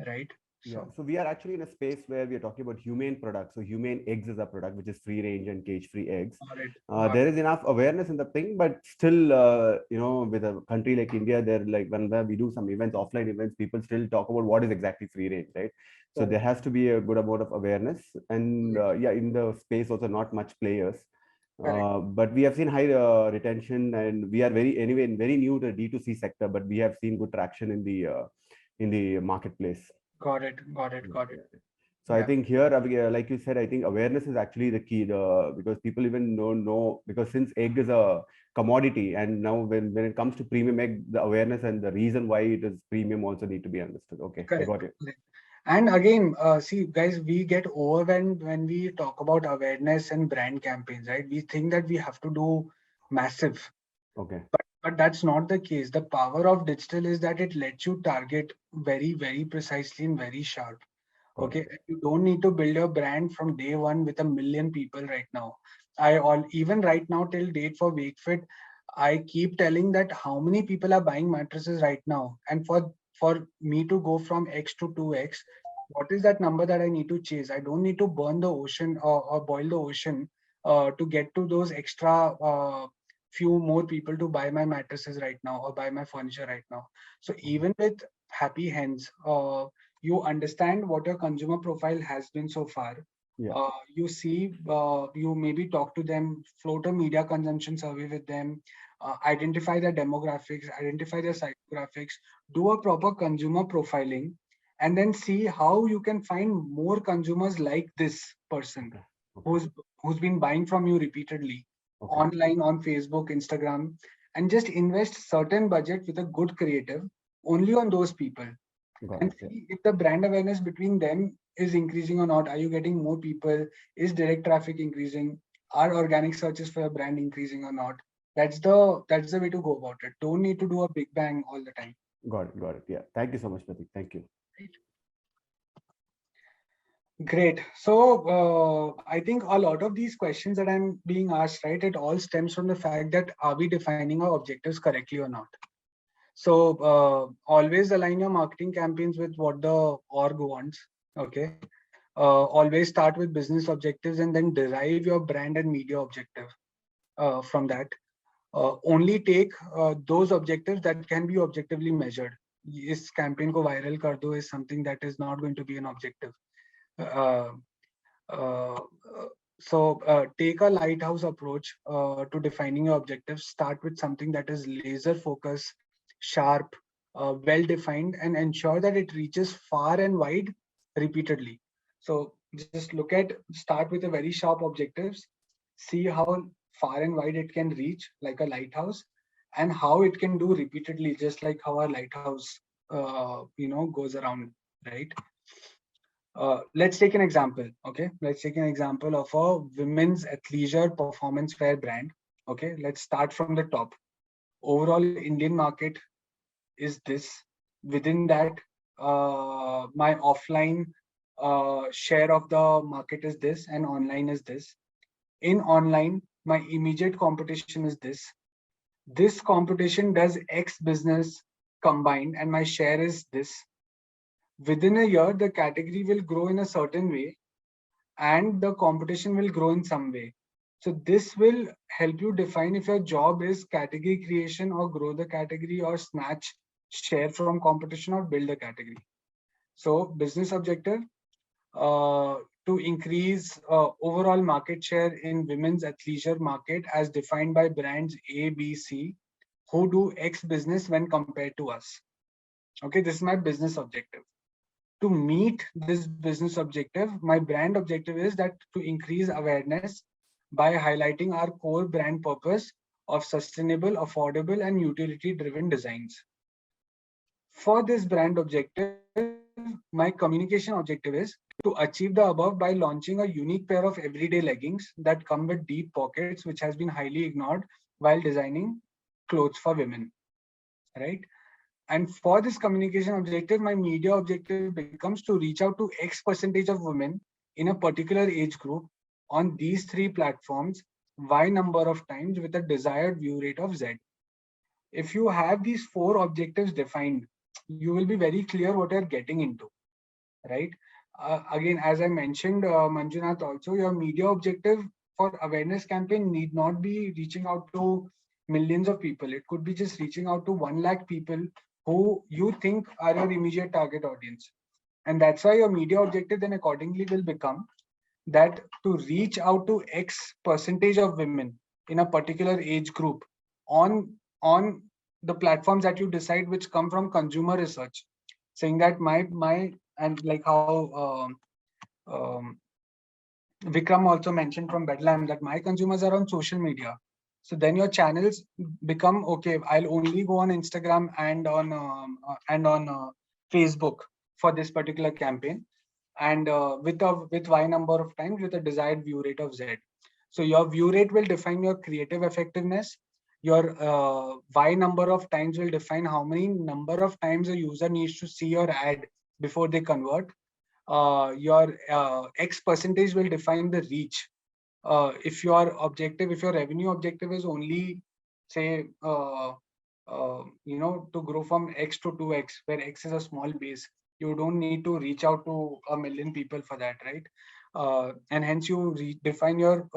right? Yeah, so we are actually in a space where we are talking about humane products. So humane eggs is a product which is free range and cage-free eggs. There is enough awareness in the thing, but still, with a country like India, there like whenever we do some events, offline events, people still talk about what is exactly free range, right? So there has to be a good amount of awareness, and in the space also not much players. But we have seen high retention, and we are very new to the D2C sector, but we have seen good traction in the marketplace. Got it. So I think here, like you said, I think awareness is actually the key. Because people even don't know, because since egg is a commodity, and now when it comes to premium egg, the awareness and the reason why it is premium also need to be understood. Okay, I got it. And again, see, guys, we get overwhelmed when we talk about awareness and brand campaigns, right? We think that we have to do massive. Okay. But that's not the case. The power of digital is that it lets you target very, very precisely and very sharp. Okay, you don't need to build your brand from day one with 1 million people right now. Even right now till date for Wakefit, I keep telling that how many people are buying mattresses right now, and for me to go from X to 2X, what is that number that I need to chase? I don't need to burn the ocean or boil the ocean to get to those extra few more people to buy my mattresses right now or buy my furniture right now. So even with Happy Hens, you understand what your consumer profile has been so far. You see, you maybe talk to them, float a media consumption survey with them, identify their demographics, identify their psychographics, do a proper consumer profiling, and then see how you can find more consumers like this person who's been buying from you repeatedly online, on Facebook, Instagram, and just invest certain budget with a good creative only on those people. And see if the brand awareness between them is increasing or not. Are you getting more people? Is direct traffic increasing? Are organic searches for your brand increasing or not? That's the way to go about it. Don't need to do a big bang all the time. Got it. Yeah. Thank you so much, Prateek. Thank you. Great. So I think a lot of these questions that I'm being asked, right, it all stems from the fact that are we defining our objectives correctly or not? So always align your marketing campaigns with what the org wants. Okay. Always start with business objectives and then derive your brand and media objective from that. Only take those objectives that can be objectively measured. Is campaign ko viral kar do is something that is not going to be an objective. So take a lighthouse approach to defining your objectives. Start with something that is laser focused, sharp, well-defined, and ensure that it reaches far and wide repeatedly. So just start with a very sharp objectives, see how far and wide it can reach like a lighthouse, and how it can do repeatedly, just like how our lighthouse, goes around, right? Let's take an example. Okay, let's take an example of a women's athleisure performance wear brand. Okay, let's start from the top. Overall Indian market is this. Within that, my offline share of the market is this, and online is this. In online, my immediate competition is this. This competition does X business combined, and my share is this. Within a year, the category will grow in a certain way and the competition will grow in some way. So this will help you define if your job is category creation or grow the category or snatch share from competition or build a category. So business objective, to increase overall market share in women's athleisure market as defined by brands A, B, C, who do X business when compared to us. Okay, this is my business objective. To meet this business objective, my brand objective is that to increase awareness by highlighting our core brand purpose of sustainable, affordable, and utility-driven designs. For this brand objective, my communication objective is to achieve the above by launching a unique pair of everyday leggings that come with deep pockets, which has been highly ignored while designing clothes for women, right? And for this communication objective, my media objective becomes to reach out to X percentage of women in a particular age group on these 3 platforms, Y number of times with a desired view rate of Z. If you have these 4 objectives defined, you will be very clear what you're getting into. right? Again, as I mentioned, Manjunath, also your media objective for awareness campaign need not be reaching out to millions of people. It could be just reaching out to 1 lakh people who you think are your immediate target audience. And that's why your media objective then accordingly will become that to reach out to X percentage of women in a particular age group on the platforms that you decide, which come from consumer research, saying that my and like how um, Vikram also mentioned from Bedlam that my consumers are on social media. So then your channels become okay. I'll only go on Instagram and on Facebook for this particular campaign, and with Y number of times with a desired view rate of Z. So your view rate will define your creative effectiveness. Your Y number of times will define how many number of times a user needs to see your ad before they convert. Your X percentage will define the reach. If your revenue objective is only say to grow from X to 2X, where X is a small base, you don't need to reach out to a million people for that, right? And hence you define your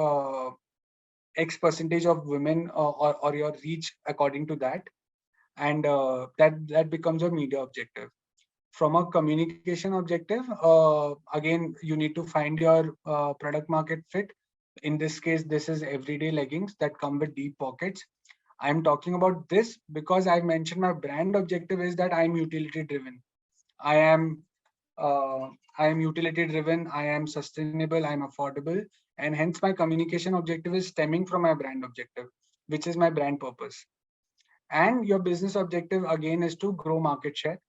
X percentage of women or your reach according to that, and that becomes your media objective. From a communication objective, again, you need to find your product market fit. In this case, this is everyday leggings that come with deep pockets. I'm talking about this because I mentioned my brand objective is that I'm utility driven. I am utility driven. I am sustainable. I'm affordable, and hence my communication objective is stemming from my brand objective, which is my brand purpose. And your business objective again is to grow market share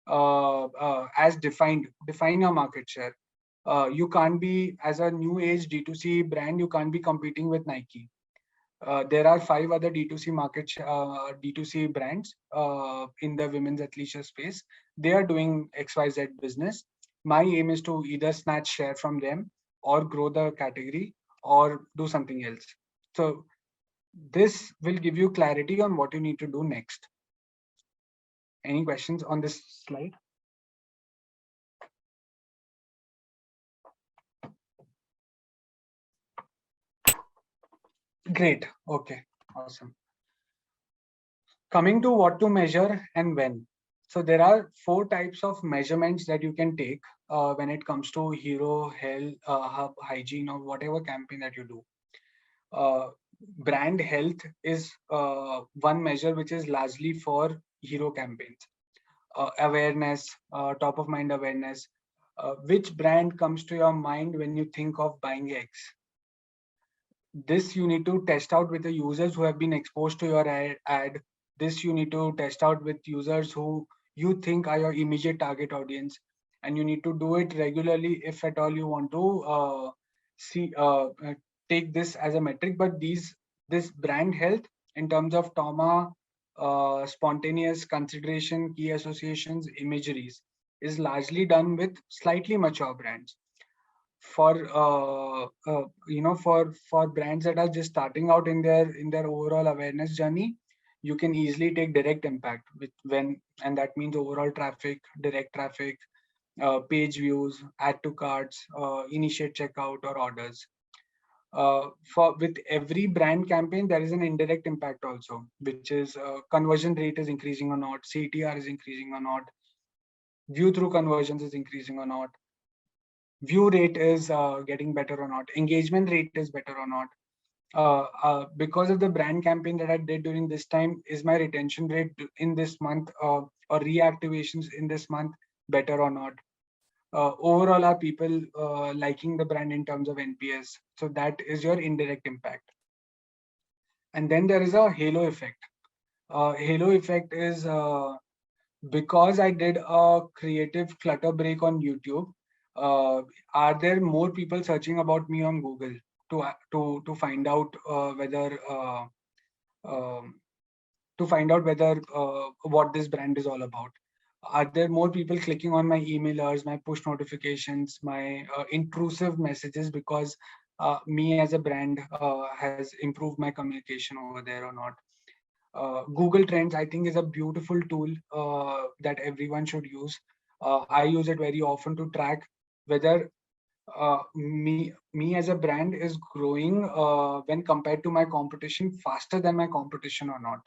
as defined. Define your market share. You can't be, as a new age D2C brand, you can't be competing with Nike. There are 5 other D2C brands in the women's athleisure space. They are doing XYZ business. My aim is to either snatch share from them or grow the category or do something else. So this will give you clarity on what you need to do next. Any questions on this slide? Great. Okay. Awesome. Coming to what to measure and when. So there are 4 types of measurements that you can take when it comes to hero, health, hub, hygiene, or whatever campaign that you do. Brand health is one measure which is largely for hero campaigns. Awareness, top of mind awareness. Which brand comes to your mind when you think of buying X? This you need to test out with the users who have been exposed to your ad. This you need to test out with users who you think are your immediate target audience, and you need to do it regularly if at all you want to take this as a metric. But this brand health in terms of trauma, spontaneous consideration, key associations, imageries is largely done with slightly mature brands. For for brands that are just starting out in their overall awareness journey, you can easily take direct impact and that means overall traffic, direct traffic, page views, add to carts, initiate checkout or orders. With every brand campaign, there is an indirect impact also, which is conversion rate is increasing or not, CTR is increasing or not, view through conversions is increasing or not, view rate is getting better or not, engagement rate is better or not. Because of the brand campaign that I did during this time, is my retention rate in this month or reactivations in this month better or not? Overall, are people liking the brand in terms of NPS? So that is your indirect impact. And then there is a halo effect. Halo effect is because I did a creative clutter break on YouTube. Are there more people searching about me on Google to find out whether what this brand is all about? Are there more people clicking on my emailers, my push notifications, my intrusive messages because me as a brand has improved my communication over there or not? Google Trends, I think, is a beautiful tool that everyone should use. I use it very often to track whether me as a brand is growing when compared to my competition faster than my competition or not,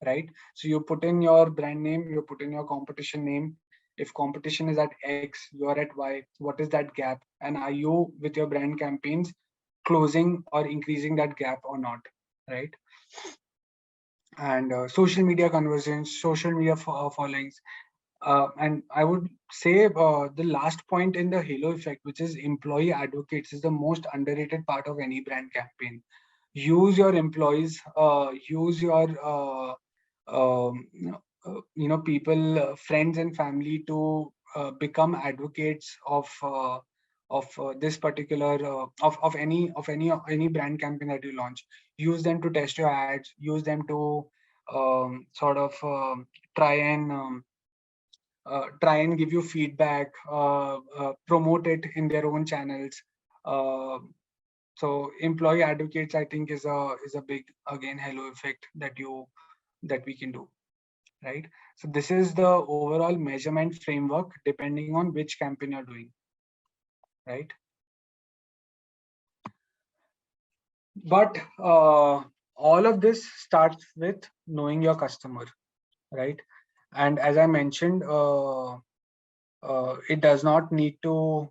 right? So you put in your brand name, you put in your competition name. If competition is at X, you're at Y. What is that gap? And are you with your brand campaigns closing or increasing that gap or not, right? And social media conversions, social media followings. And I would say the last point in the halo effect, which is employee advocates, is the most underrated part of any brand campaign. Use your employees, use your people, friends and family to become advocates of this particular of any brand campaign that you launch. Use them to test your ads. Use them to sort of try and give you feedback, promote it in their own channels. Uh, so employee advocates, I think, is a big, again, halo effect that we can do, right? So this is the overall measurement framework depending on which campaign you're doing, right? But all of this starts with knowing your customer, right? And as I mentioned, it does not need to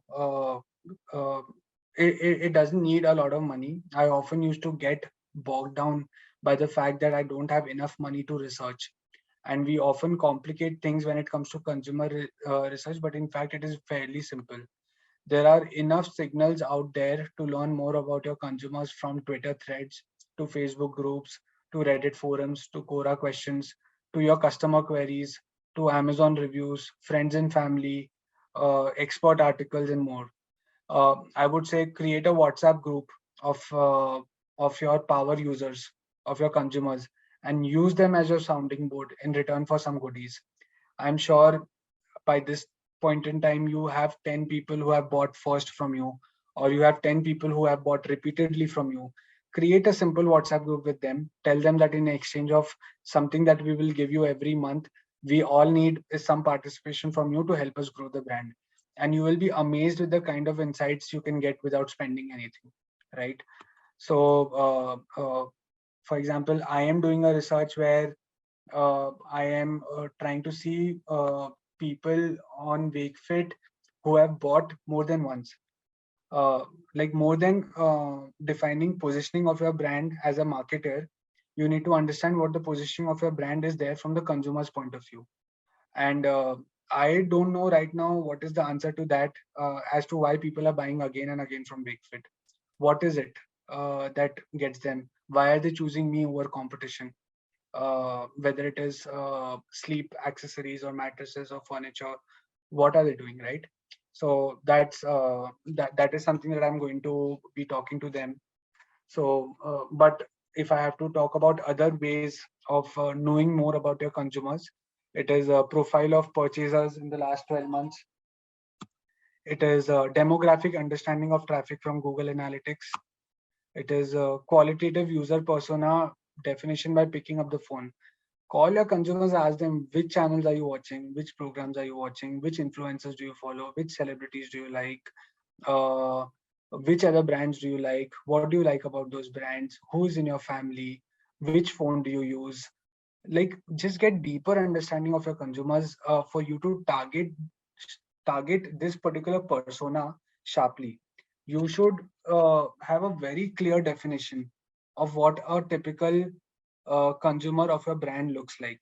it doesn't need a lot of money. I often used to get bogged down by the fact that I don't have enough money to research, and we often complicate things when it comes to consumer research, but in fact it is fairly simple. There are enough signals out there to learn more about your consumers, from Twitter threads to Facebook groups to Reddit forums to Quora questions to your customer queries to Amazon reviews, friends and family, expert articles, and more. I would say create a WhatsApp group of your power users, of your consumers, and use them as your sounding board in return for some goodies. I'm sure by this point in time you have 10 people who have bought first from you, or you have 10 people who have bought repeatedly from you. Create a simple WhatsApp group with them. Tell them that in exchange of something that we will give you every month, we all need is some participation from you to help us grow the brand. And you will be amazed with the kind of insights you can get without spending anything, right? So for example, I am doing a research where I am trying to see people on Wakefit who have bought more than once. Like, more than defining positioning of your brand as a marketer, you need to understand what the positioning of your brand is there from the consumer's point of view. And I don't know right now what is the answer to that, as to why people are buying again and again from Wakefit. What is it that gets them? Why are they choosing me over competition? Whether it is sleep accessories or mattresses or furniture, what are they doing, right? So that is something that I'm going to be talking to them. So but if I have to talk about other ways of knowing more about your consumers, it is a profile of purchasers in the last 12 months. It is a demographic understanding of traffic from Google Analytics. It is a qualitative user persona definition by picking up the phone. Call your consumers, ask them which channels are you watching, which programs are you watching, which influencers do you follow, which celebrities do you like, uh, which other brands do you like, what do you like about those brands, who's in your family, which phone do you use. Like, just get deeper understanding of your consumers for you to target this particular persona sharply. You should have a very clear definition of what a typical consumer of your brand looks like.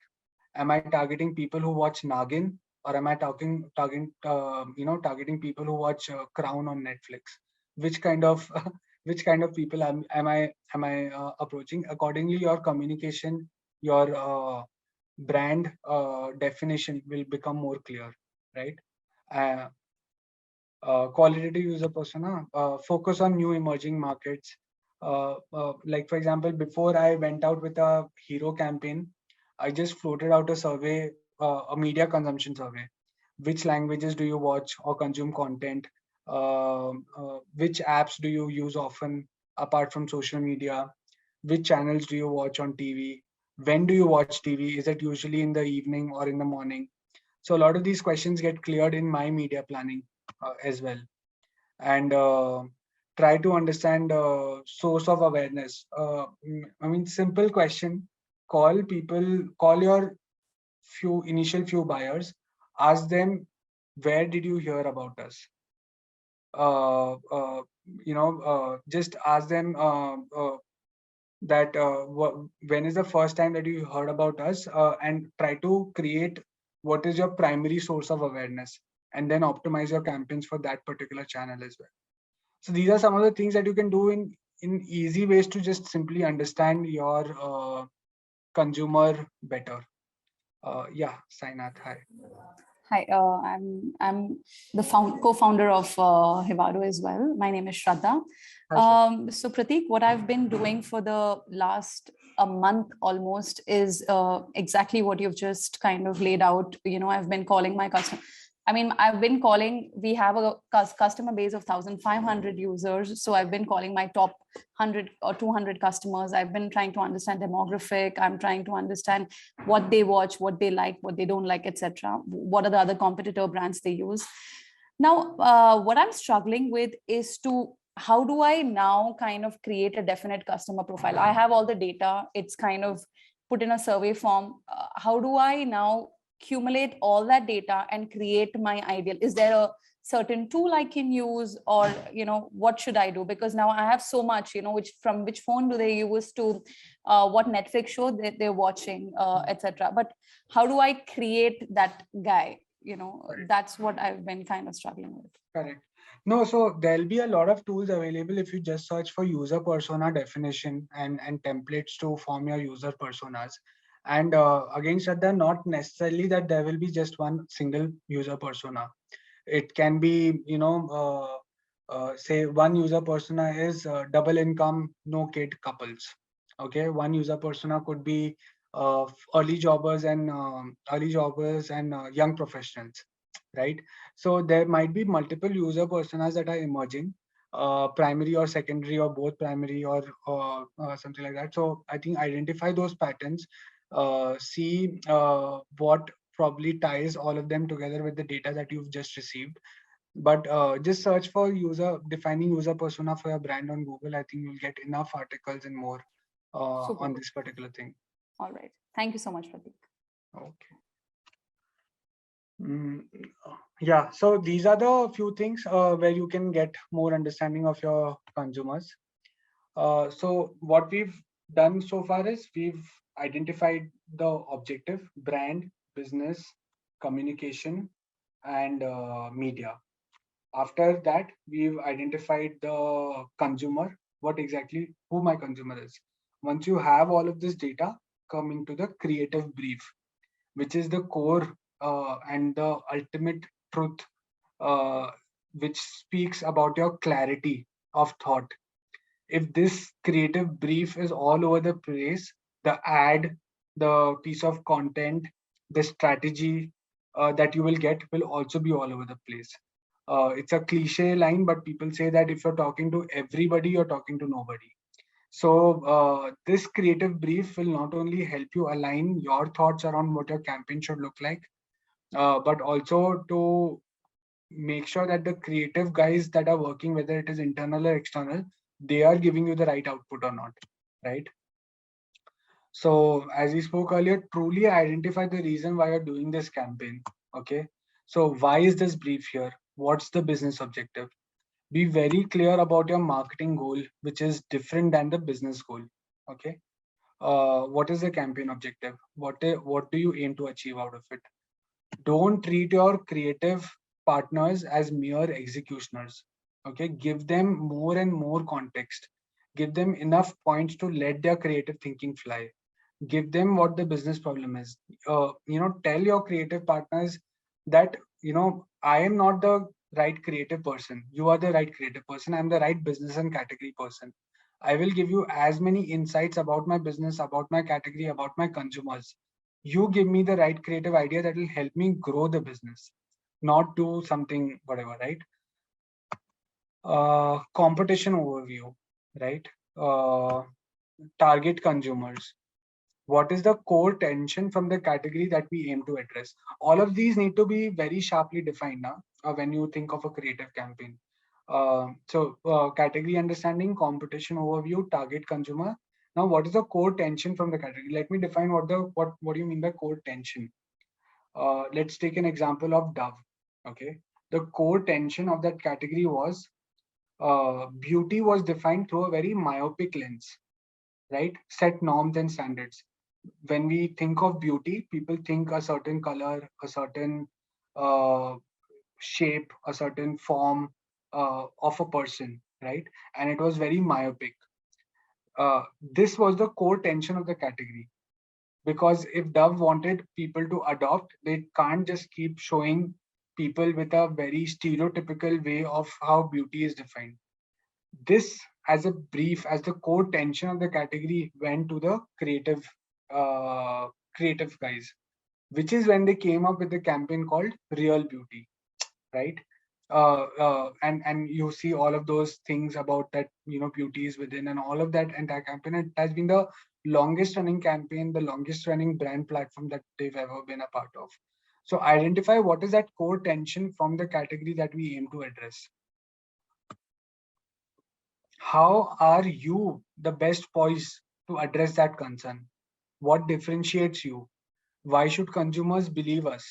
Am I targeting people who watch Nagin, or am I targeting people who watch Crown on Netflix? Which kind of which kind of people am I approaching? Accordingly, your communication, your brand definition will become more clear, right? Uh, Qualitative user persona, focus on new emerging markets. Like, for example, before I went out with a hero campaign, I just floated out a survey, a media consumption survey. Which languages do you watch or consume content? Which apps do you use often apart from social media? Which channels do you watch on TV? When do you watch TV? Is it usually in the evening or in the morning? So a lot of these questions get cleared in my media planning as well. And try to understand source of awareness. I mean, simple question, call your initial few buyers, ask them, where did you hear about us? Just ask them that when is the first time that you heard about us, and try to create what is your primary source of awareness, and then optimize your campaigns for that particular channel as well. So these are some of the things that you can do in easy ways to just simply understand your consumer better. Yeah, Sainath, hi. Hi, I'm the co-founder of Hivado as well. My name is Shraddha. So Prateek, what I've been doing for the last a month almost is exactly what you've just kind of laid out. I've been calling my customer. I've been calling, we have a customer base of 1,500 users. So I've been calling my top 100 or 200 customers. I've been trying to understand demographic. I'm trying to understand what they watch, what they like, what they don't like, etc. What are the other competitor brands they use? Now, what I'm struggling with is how do I now kind of create a definite customer profile? I have all the data. It's kind of put in a survey form. How do I now accumulate all that data and create my ideal? Is there a certain tool I can use, or what should I do? Because now I have so much, which phone do they use to what Netflix show they're watching, etc. But how do I create that guy? That's what I've been kind of struggling with. Correct. No, so there'll be a lot of tools available if you just search for user persona definition and templates to form your user personas. And again, Shraddha, not necessarily that there will be just one single user persona. It can be, say one user persona is double income, no kid couples. Okay, one user persona could be early jobbers and young professionals, right? So there might be multiple user personas that are emerging, primary or secondary or both primary or something like that. So I think identify those patterns, see what probably ties all of them together with the data that you've just received. But just search for defining user persona for your brand on Google. I think you'll get enough articles and more on this particular thing. All right. Thank you so much, Prateek. Okay. Yeah, so these are the few things where you can get more understanding of your consumers. So what we've done so far is we've identified the objective, brand, business, communication, and media. After that, we've identified the consumer, who my consumer is. Once you have all of this data, come into the creative brief, which is the core and the ultimate truth, which speaks about your clarity of thought. If this creative brief is all over the place, the ad, the piece of content, the strategy that you will get will also be all over the place. It's a cliche line, but people say that if you're talking to everybody, you're talking to nobody. So this creative brief will not only help you align your thoughts around what your campaign should look like, but also to make sure that the creative guys that are working, whether it is internal or external, they are giving you the right output or not, right? So as we spoke earlier, truly identify the reason why you're doing this campaign. Okay, so why is this brief here? What's the business objective? Be very clear about your marketing goal, which is different than the business goal. Okay, what is the campaign objective? What do you aim to achieve out of it? Don't treat your creative partners as mere executioners. Okay, give them more and more context. Give them enough points to let their creative thinking fly. Give them what the business problem is. Tell your creative partners that I am not the right creative person. You are the right creative person. I'm the right business and category person. I will give you as many insights about my business, about my category, about my consumers. You give me the right creative idea that will help me grow the business, not do something whatever, right? Competition overview, right? Target consumers. What is the core tension from the category that we aim to address? All of these need to be very sharply defined now when you think of a creative campaign. Category understanding, competition overview, target consumer. Now, what is the core tension from the category? Let me define what do you mean by core tension? Let's take an example of Dove. Okay, the core tension of that category was beauty was defined through a very myopic lens, right? Set norms and standards. When we think of beauty, people think a certain color, a certain shape, a certain form of a person, right? And it was very myopic. This was the core tension of the category, because if Dove wanted people to adopt, they can't just keep showing people with a very stereotypical way of how beauty is defined. This, as a brief, as the core tension of the category, went to the creative guys, which is when they came up with the campaign called Real Beauty, right? And you see all of those things about that, beauty is within, and all of that entire campaign. It has been the longest running campaign, the longest running brand platform that they've ever been a part of. So identify what is that core tension from the category that we aim to address. How are you the best poised to address that concern? What differentiates you? Why should consumers believe us?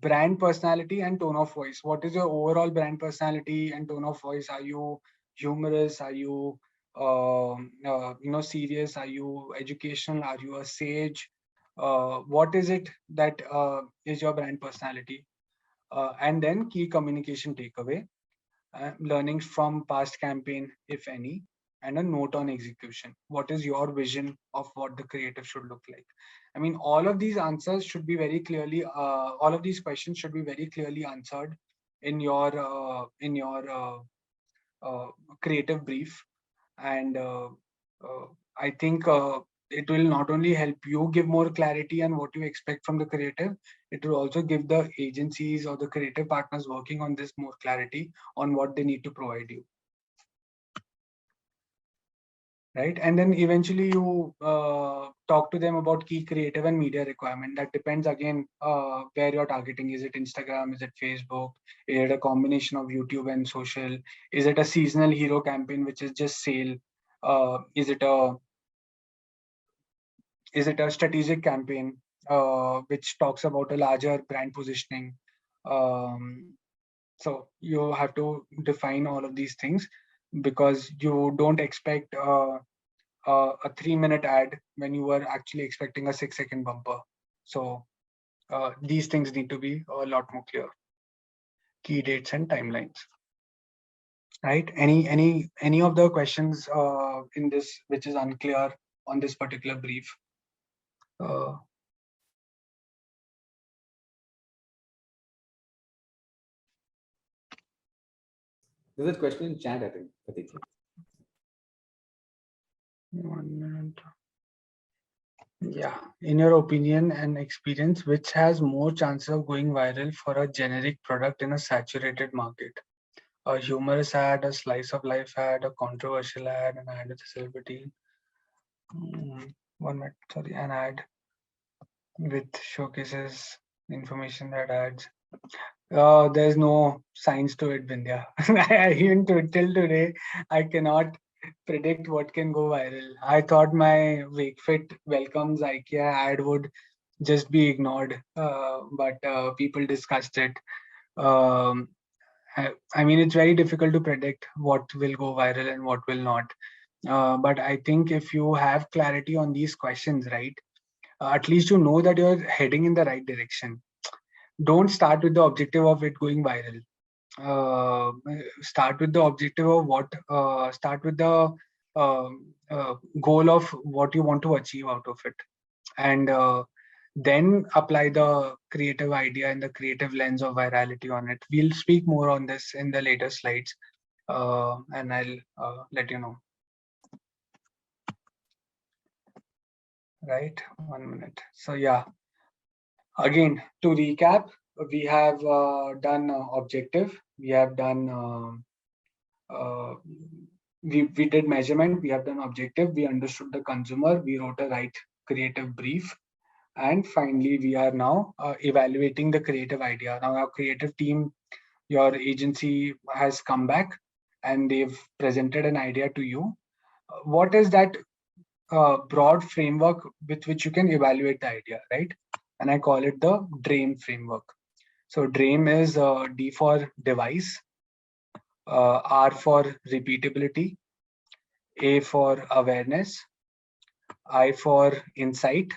Brand personality and tone of voice. What is your overall brand personality and tone of voice? Are you humorous? Are you serious? Are you educational? Are you a sage? What is it that is your brand personality? And then key communication takeaway, learnings from past campaign, if any, and a note on execution. What is your vision of what the creative should look like? I mean, all of these answers should be very clearly, all of these questions should be very clearly answered in your creative brief. And I think it will not only help you give more clarity on what you expect from the creative, it will also give the agencies or the creative partners working on this more clarity on what they need to provide you. Right? And then eventually you talk to them about key creative and media requirement. That depends again where you're targeting. Is it Instagram? Is it Facebook? Is it a combination of YouTube and social? Is it a seasonal hero campaign, which is just sale? Is it a strategic campaign which talks about a larger brand positioning? So you have to define all of these things, because you don't expect a 3-minute ad when you were actually expecting a 6-second bumper. So these things need to be a lot more clear. Key dates and timelines. Right? Any of the questions in this which is unclear on this particular brief? There's a question in chat, I think, Prateek. 1 minute. Yeah, in your opinion and experience, which has more chances of going viral for a generic product in a saturated market? A humorous ad, a slice of life ad, a controversial ad, an ad with a celebrity? 1 minute, sorry, an ad with showcases information that adds. There's no science to it, Vindhya. Even till today, I cannot predict what can go viral. I thought my Wakefit welcomes IKEA ad would just be ignored, but people discussed it. I mean, it's very difficult to predict what will go viral and what will not. But I think if you have clarity on these questions, right, at least you know that you're heading in the right direction. Don't start with the objective of it going viral. Start with the objective of what, start with the goal of what you want to achieve out of it. And then apply the creative idea and the creative lens of virality on it. We'll speak more on this in the later slides, and I'll let you know. Right, 1 minute. So yeah, again, to recap, we have done objective, we have done we did measurement, we have done objective, we understood the consumer, we wrote a right creative brief, and finally we are now evaluating the creative idea. Now our creative team, your agency has come back and they've presented an idea to you. What is that broad framework with which you can evaluate the idea, right? And I call it the DRAME framework. So DRAME is D for device, R for repeatability, A for awareness, I for insight,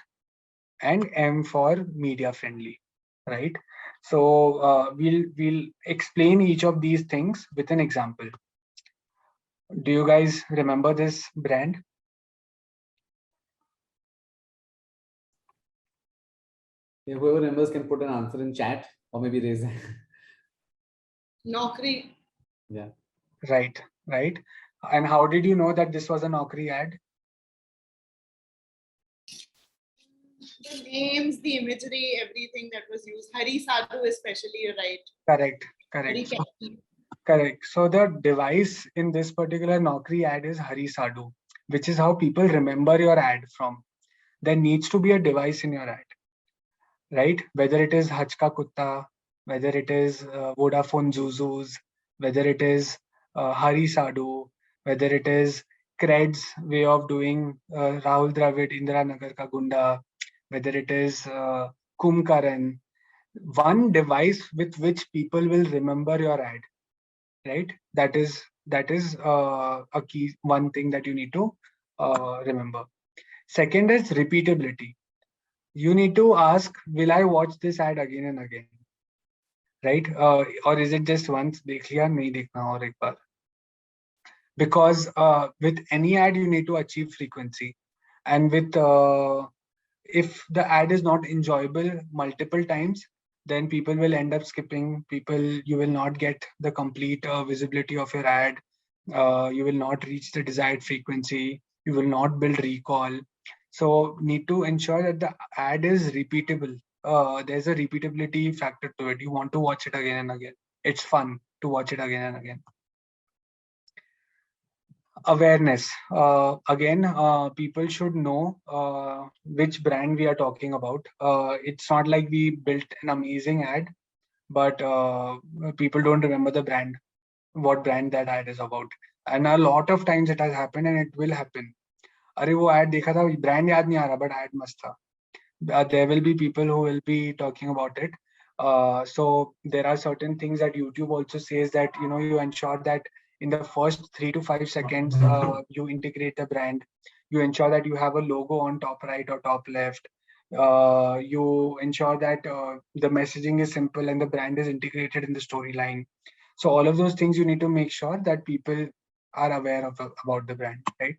and M for media friendly, right? So we'll explain each of these things with an example. Do you guys remember this brand? Yeah, whoever remembers can put an answer in chat or maybe raise it. Naukri. Yeah. Right, right. And how did you know that this was a Naukri ad? The names, the imagery, everything that was used. Hari Sadhu especially, you're right. Correct, Very correct. catchy. Correct. So the device in this particular Naukri ad is Hari Sadhu, which is how people remember your ad from. There needs to be a device in your ad, right? Whether it is Hachka Kutta, whether it is Vodafone Zuzus, whether it is Hari Sadhu, whether it is Cred's way of doing Rahul Dravid, Indira Nagar Ka Gunda, whether it is Kumkaran, one device with which people will remember your ad, right? That is a key, one thing that you need to remember. Second is repeatability. You need to ask, will I watch this ad again and again, right? Or is it just once, dekh liya, nahi dekhna aur ek baar? Because with any ad you need to achieve frequency, and with if the ad is not enjoyable multiple times, then people will end up skipping. You will not get the complete visibility of your ad. You will not reach the desired frequency. You will not build recall. So need to ensure that the ad is repeatable. There's a repeatability factor to it. You want to watch it again and again. It's fun to watch it again and again. Awareness. Again, people should know which brand we are talking about. It's not like we built an amazing ad, but people don't remember the brand, what brand that ad is about. And a lot of times it has happened and it will happen. अरे वो ad देखा था, brand याद नहीं आ रहा, but ad मस्त था. There will be people who will be talking about it. So there are certain things that YouTube also says that, you know, you ensure that in the first 3 to 5 seconds, you integrate the brand. You ensure that you have a logo on top right or top left. You ensure that the messaging is simple and the brand is integrated in the storyline. So all of those things you need to make sure that people are aware of about the brand, right?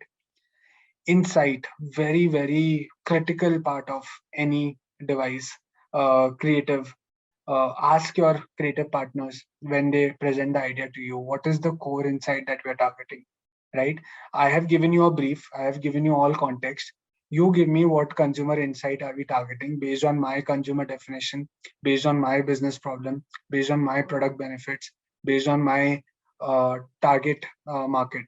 Insight, very, very critical part of any device. Creative. Ask your creative partners when they present the idea to you, what is the core insight that we're targeting, right? I have given you a brief. I have given you all context. You give me what consumer insight are we targeting based on my consumer definition, based on my business problem, based on my product benefits, based on my target market,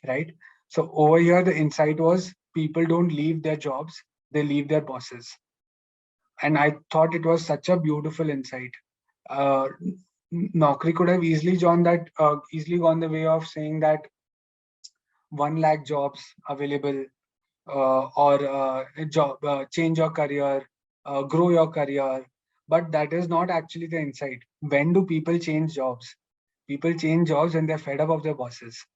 right? So over here, the insight was people don't leave their jobs, they leave their bosses. And I thought it was such a beautiful insight. Naukri could have easily gone the way of saying that 1 lakh jobs available, or change your career, grow your career. But that is not actually the insight. When do people change jobs? People change jobs when they're fed up of their bosses.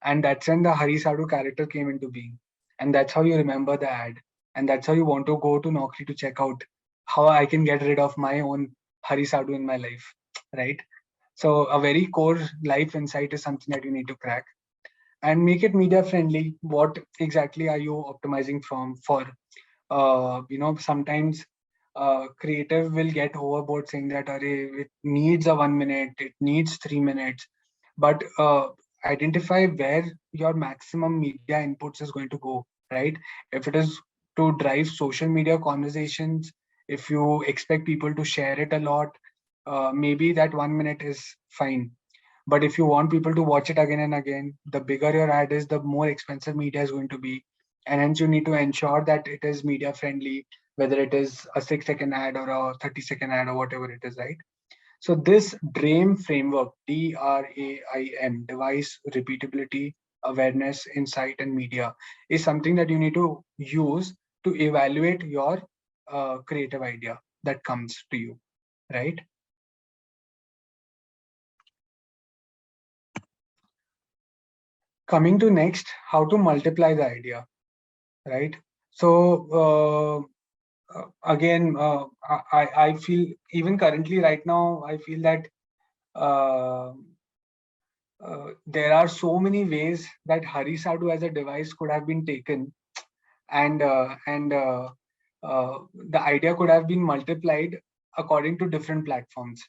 And that's when the Hari Sadhu character came into being. And that's how you remember the ad. And that's how you want to go to Naukri to check out how I can get rid of my own Hari Sadhu in my life, right? So a very core life insight is something that you need to crack and make it media friendly. What exactly are you optimizing for? Sometimes creative will get overboard saying that it needs a 1 minute, it needs 3 minutes, but identify where your maximum media inputs is going to go, right? If it is to drive social media conversations, if you expect people to share it a lot, maybe that 1 minute is fine. But if you want people to watch it again and again, the bigger your ad is, the more expensive media is going to be. And hence you need to ensure that it is media friendly, whether it is a 6-second ad or a 30-second ad or whatever it is, right? So this DRAIM framework, DRAIM, device, repeatability, awareness, insight, and media, is something that you need to use to evaluate your creative idea that comes to you, right? Coming to next, how to multiply the idea, right? So again, I feel even currently right now, I feel that there are so many ways that Hari Sadhu as a device could have been taken, and the idea could have been multiplied according to different platforms,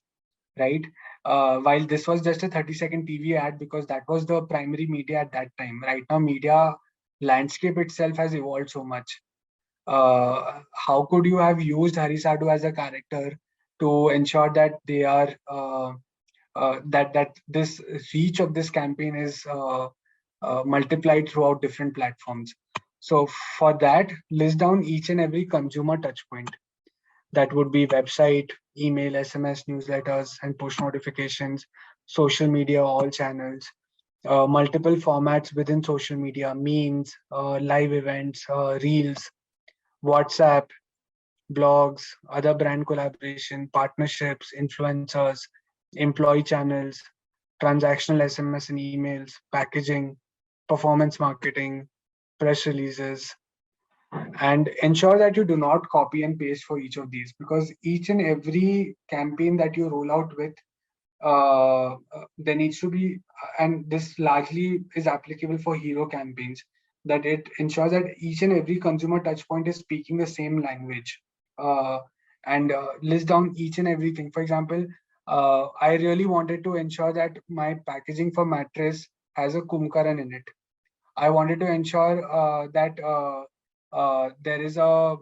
right? While this was just a 30-second TV ad because that was the primary media at that time. Right now, media landscape itself has evolved so much. How could you have used Hari Sadhu as a character to ensure that they are that this reach of this campaign is multiplied throughout different platforms? So for that, list down each and every consumer touch point. That would be website, email, SMS, newsletters, and push notifications, social media, all channels, multiple formats within social media, memes, live events, reels, WhatsApp, blogs, other brand collaboration, partnerships, influencers, employee channels, transactional SMS and emails, packaging, performance marketing, press releases, and ensure that you do not copy and paste for each of these, because each and every campaign that you roll out with, there needs to be, and this largely is applicable for hero campaigns, that it ensures that each and every consumer touch point is speaking the same language, uh, and list down each and everything. For example, I really wanted to ensure that my packaging for mattress has a kumkaran in it. I wanted to ensure that there is a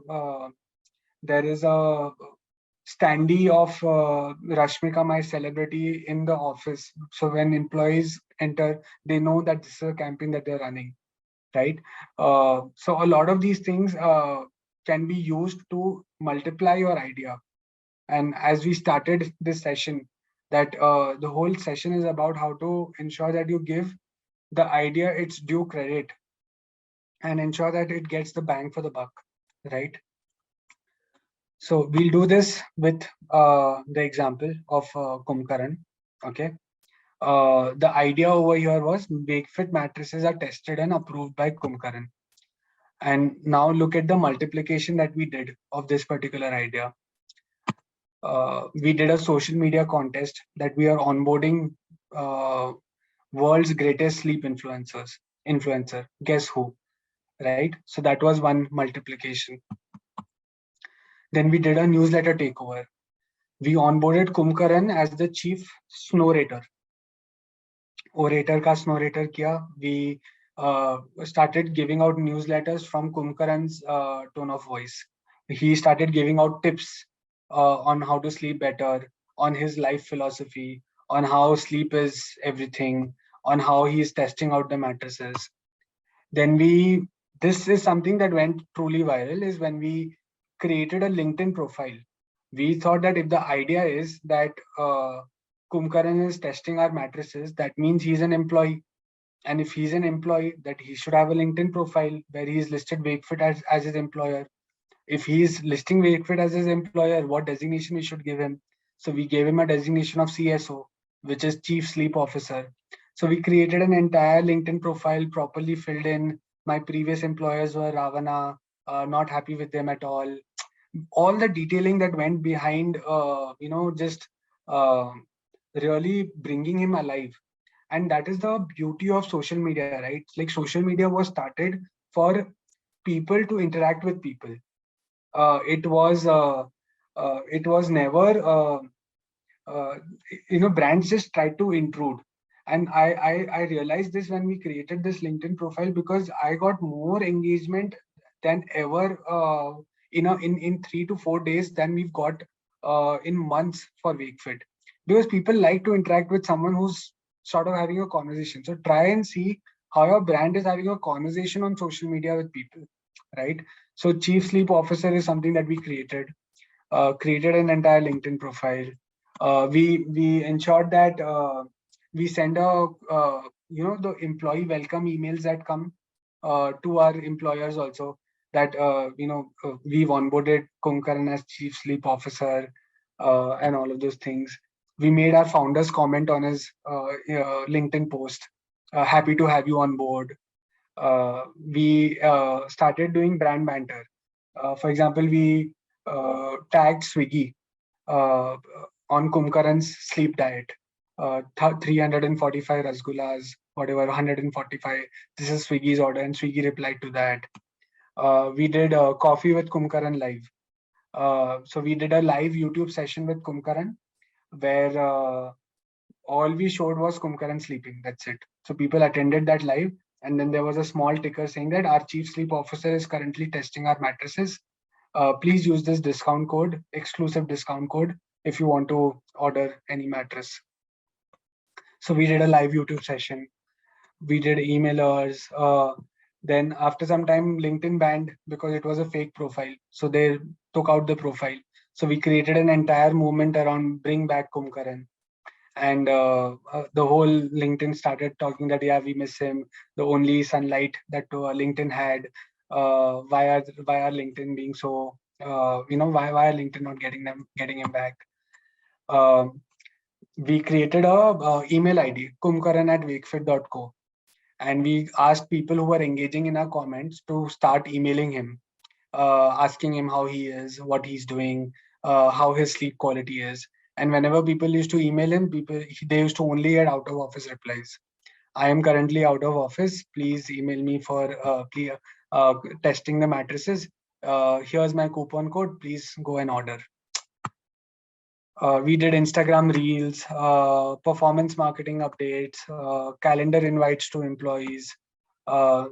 standee of Rashmika, my celebrity, in the office. So when employees enter, they know that this is a campaign that they're running, right? So a lot of these things can be used to multiply your idea. And as we started this session, that the whole session is about how to ensure that you give the idea its due credit and ensure that it gets the bang for the buck, right? So we'll do this with the example of Kumkaran. Okay. The idea over here was Wakefit mattresses are tested and approved by Kumkaran. And now look at the multiplication that we did of this particular idea. We did a social media contest that we are onboarding world's greatest sleep influencer. Guess who? Right? So that was one multiplication. Then we did a newsletter takeover. We onboarded Kumkaran as the chief snorator. Orator ka snorator kiya. We started giving out newsletters from Kumkaran's tone of voice. He started giving out tips on how to sleep better, on his life philosophy, on how sleep is everything, on how he's testing out the mattresses. Then this is something that went truly viral, is when we created a LinkedIn profile. We thought that if the idea is that Kumkaran is testing our mattresses, that means he's an employee. And if he's an employee, that he should have a LinkedIn profile where he's listed Wakefit as his employer. If he's listing Wakefit as his employer, what designation we should give him? So we gave him a designation of CSO, which is Chief Sleep Officer. So we created an entire LinkedIn profile, properly filled in. My previous employers were Ravana, not happy with them at all. All the detailing that went behind, just really bringing him alive. And that is the beauty of social media, right? Like, social media was started for people to interact with people. It was never, brands just tried to intrude. And I realized this when we created this LinkedIn profile, because I got more engagement than ever in 3 to 4 days than we've got in months for Wakefit, because people like to interact with someone who's sort of having a conversation. So try and see how your brand is having a conversation on social media with people, right? So Chief Sleep Officer is something that we created an entire LinkedIn profile. We ensured that we send the employee welcome emails that come to our employers also, that we've onboarded Kunkaran as Chief Sleep Officer, and all of those things. We made our founders comment on his LinkedIn post. Happy to have you on board. We started doing brand banter. For example, we tagged Swiggy uh, on Kumkaran's sleep diet. 345 rasgullas, whatever, 145. This is Swiggy's order, and Swiggy replied to that. We did coffee with Kumkaran live. So we did a live YouTube session with Kumkaran where all we showed was Kumkaran sleeping. That's it. So people attended that live, and then there was a small ticker saying that our chief sleep officer is currently testing our mattresses. Please use this discount code, exclusive discount code, if you want to order any mattress. So we did a live YouTube session. We did emailers. Then after some time, LinkedIn banned because it was a fake profile. So they took out the profile. So we created an entire movement around bring back Kumkaran. And the whole LinkedIn started talking that, yeah, we miss him. The only sunlight that LinkedIn had. Why are LinkedIn being so? Why are LinkedIn not getting him back? We created a email ID, kumkaran@wakefit.co, and we asked people who were engaging in our comments to start emailing him, asking him how he is, what he's doing, how his sleep quality is. And whenever people used to email him, they used to only get out of office replies. I am currently out of office. Please email me for testing the mattresses. Here's my coupon code. Please go and order. We did Instagram Reels, performance marketing updates, calendar invites to employees,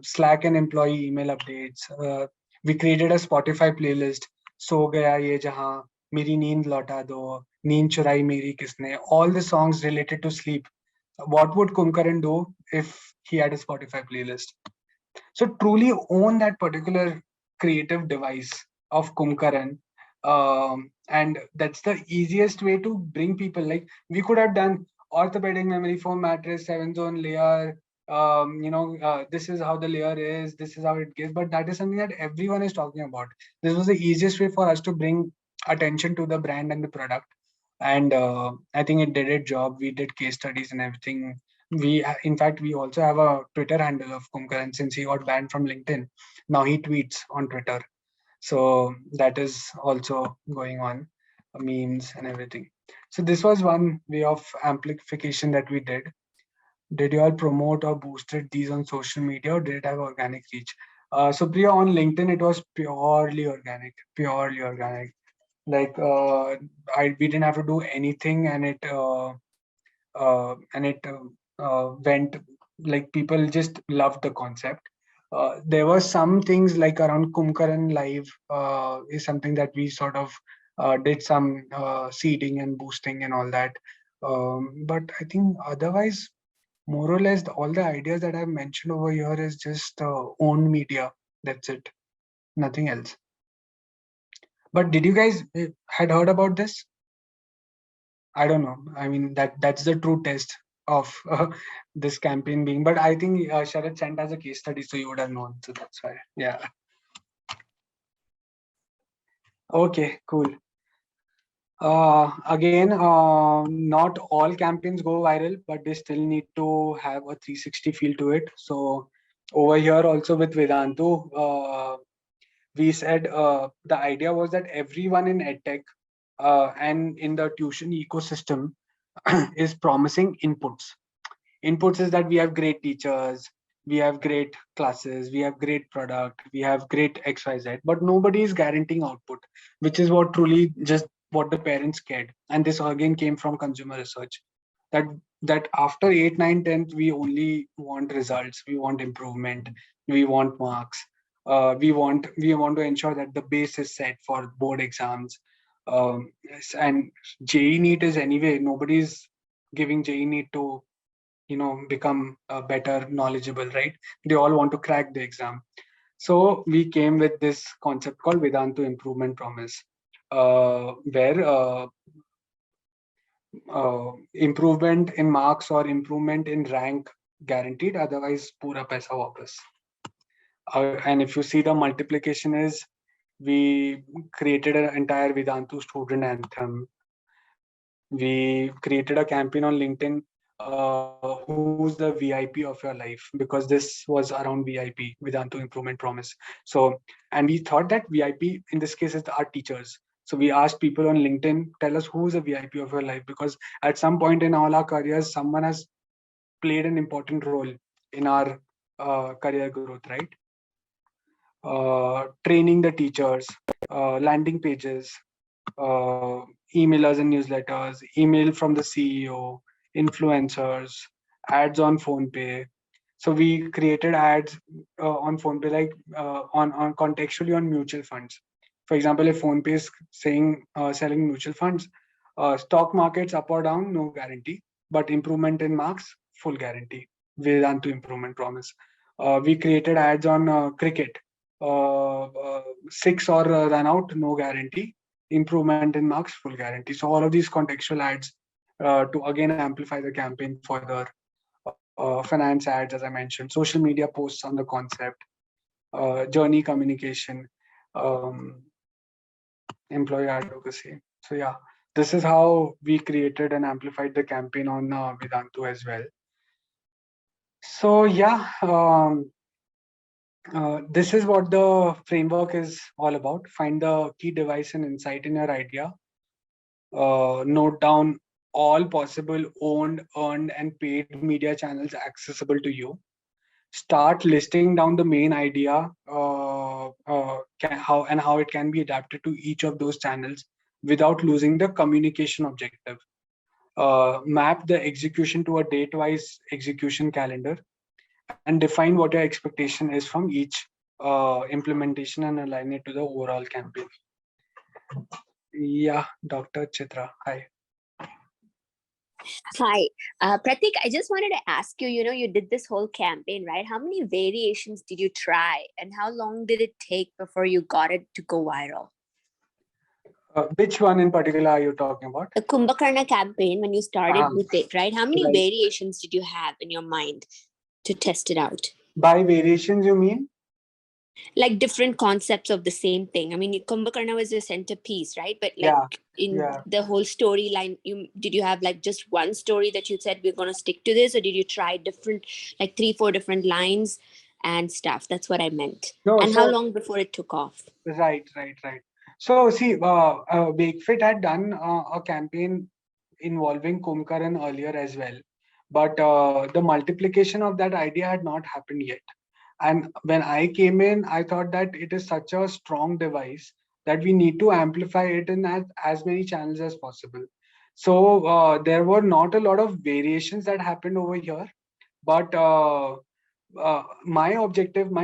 Slack and employee email updates. We created a Spotify playlist, So Gaya Ye Jahan, Meri Neend Lauta Do, Neend Churai Meri Kisne, all the songs related to sleep. What would Kumkaran do if he had a Spotify playlist? So truly own that particular creative device of Kumkaran. And that's the easiest way to bring people. Like we could have done orthopedic memory foam mattress, 7-zone layer. This is how the layer is. This is how it gives. But that is something that everyone is talking about. This was the easiest way for us to bring attention to the brand and the product. And I think it did its job. We did case studies and everything. In fact, we also have a Twitter handle of Kumkaran since he got banned from LinkedIn. Now he tweets on Twitter. So that is also going on, memes and everything. So this was one way of amplification that we did. Did you all promote or boosted these on social media, or did it have organic reach? So Priya, on LinkedIn, it was purely organic. Like we didn't have to do anything, and it went, like, people just loved the concept. There were some things like around Kumkaran Live is something that we sort of did some seeding and boosting and all that. But I think otherwise, more or less, all the ideas that I've mentioned over here is just owned media. That's it. Nothing else. But did you guys had heard about this? I don't know. I mean, that's the true test of this campaign being. But I think Sharad sent as a case study, so you would have known. So that's why. Yeah. Okay, cool. Again, not all campaigns go viral, but they still need to have a 360 feel to it. So over here also with Vedantu, we said the idea was that everyone in EdTech and in the tuition ecosystem is promising inputs. Inputs is that we have great teachers, we have great classes, we have great product, we have great XYZ, but nobody is guaranteeing output, which is what truly just what the parents cared. And this again came from consumer research, that after 8, 9, 10th, we only want results, we want improvement, we want marks. We want to ensure that the base is set for board exams. And JEE NEET is anyway, nobody's giving JEE NEET to become better, knowledgeable, right? They all want to crack the exam. So we came with this concept called Vedantu Improvement Promise, where improvement in marks or improvement in rank guaranteed, otherwise pura paisa wapas. And if you see, the multiplication is, we created an entire Vedantu student anthem. We created a campaign on LinkedIn, who's the VIP of your life, because this was around VIP, Vedantu Improvement Promise. So, and we thought that VIP in this case is our teachers. So we asked people on LinkedIn, tell us who's a VIP of your life, because at some point in all our careers, someone has played an important role in our career growth, right? Training the teachers, landing pages, emailers and newsletters, email from the CEO, influencers, ads on PhonePe. So we created ads on PhonePe, like on contextually on mutual funds. For example, if PhonePe is saying selling mutual funds, stock markets up or down, no guarantee, but improvement in marks, full guarantee. Vedantu Improvement Promise. We created ads on cricket, 6 or run out, no guarantee. Improvement in marks, full guarantee. So all of these contextual ads to again amplify the campaign further. Finance ads, as I mentioned, social media posts on the concept, journey communication, employee advocacy. So yeah, this is how we created and amplified the campaign on Vedantu as well. So yeah, this is what the framework is all about. Find the key device and insight in your idea. Note down all possible owned, earned, and paid media channels accessible to you. Start listing down the main idea, how it can be adapted to each of those channels without losing the communication objective. Map the execution to a date-wise execution calendar, and define what your expectation is from each implementation and align it to the overall campaign. Yeah, Dr. Chitra, hi. Hi, Prateek, I just wanted to ask you, you did this whole campaign, right? How many variations did you try and how long did it take before you got it to go viral? Which one in particular are you talking about? The Kumbhakarna campaign, when you started with it, right? How many variations did you have in your mind to test it out? By variations, you mean? Like different concepts of the same thing. I mean, Kumbhakarna was the centerpiece, right? But like the whole storyline, did you have like just one story that you said we're going to stick to this, or did you try different, like 3-4 different lines and stuff? That's what I meant. No, and how long before it took off? Right. So see, Wakefit had done a campaign involving Kumbhakarna earlier as well, but the multiplication of that idea had not happened yet. And when I came in, I thought that it is such a strong device that we need to amplify it in as many channels as possible. So there were not a lot of variations that happened over here, but my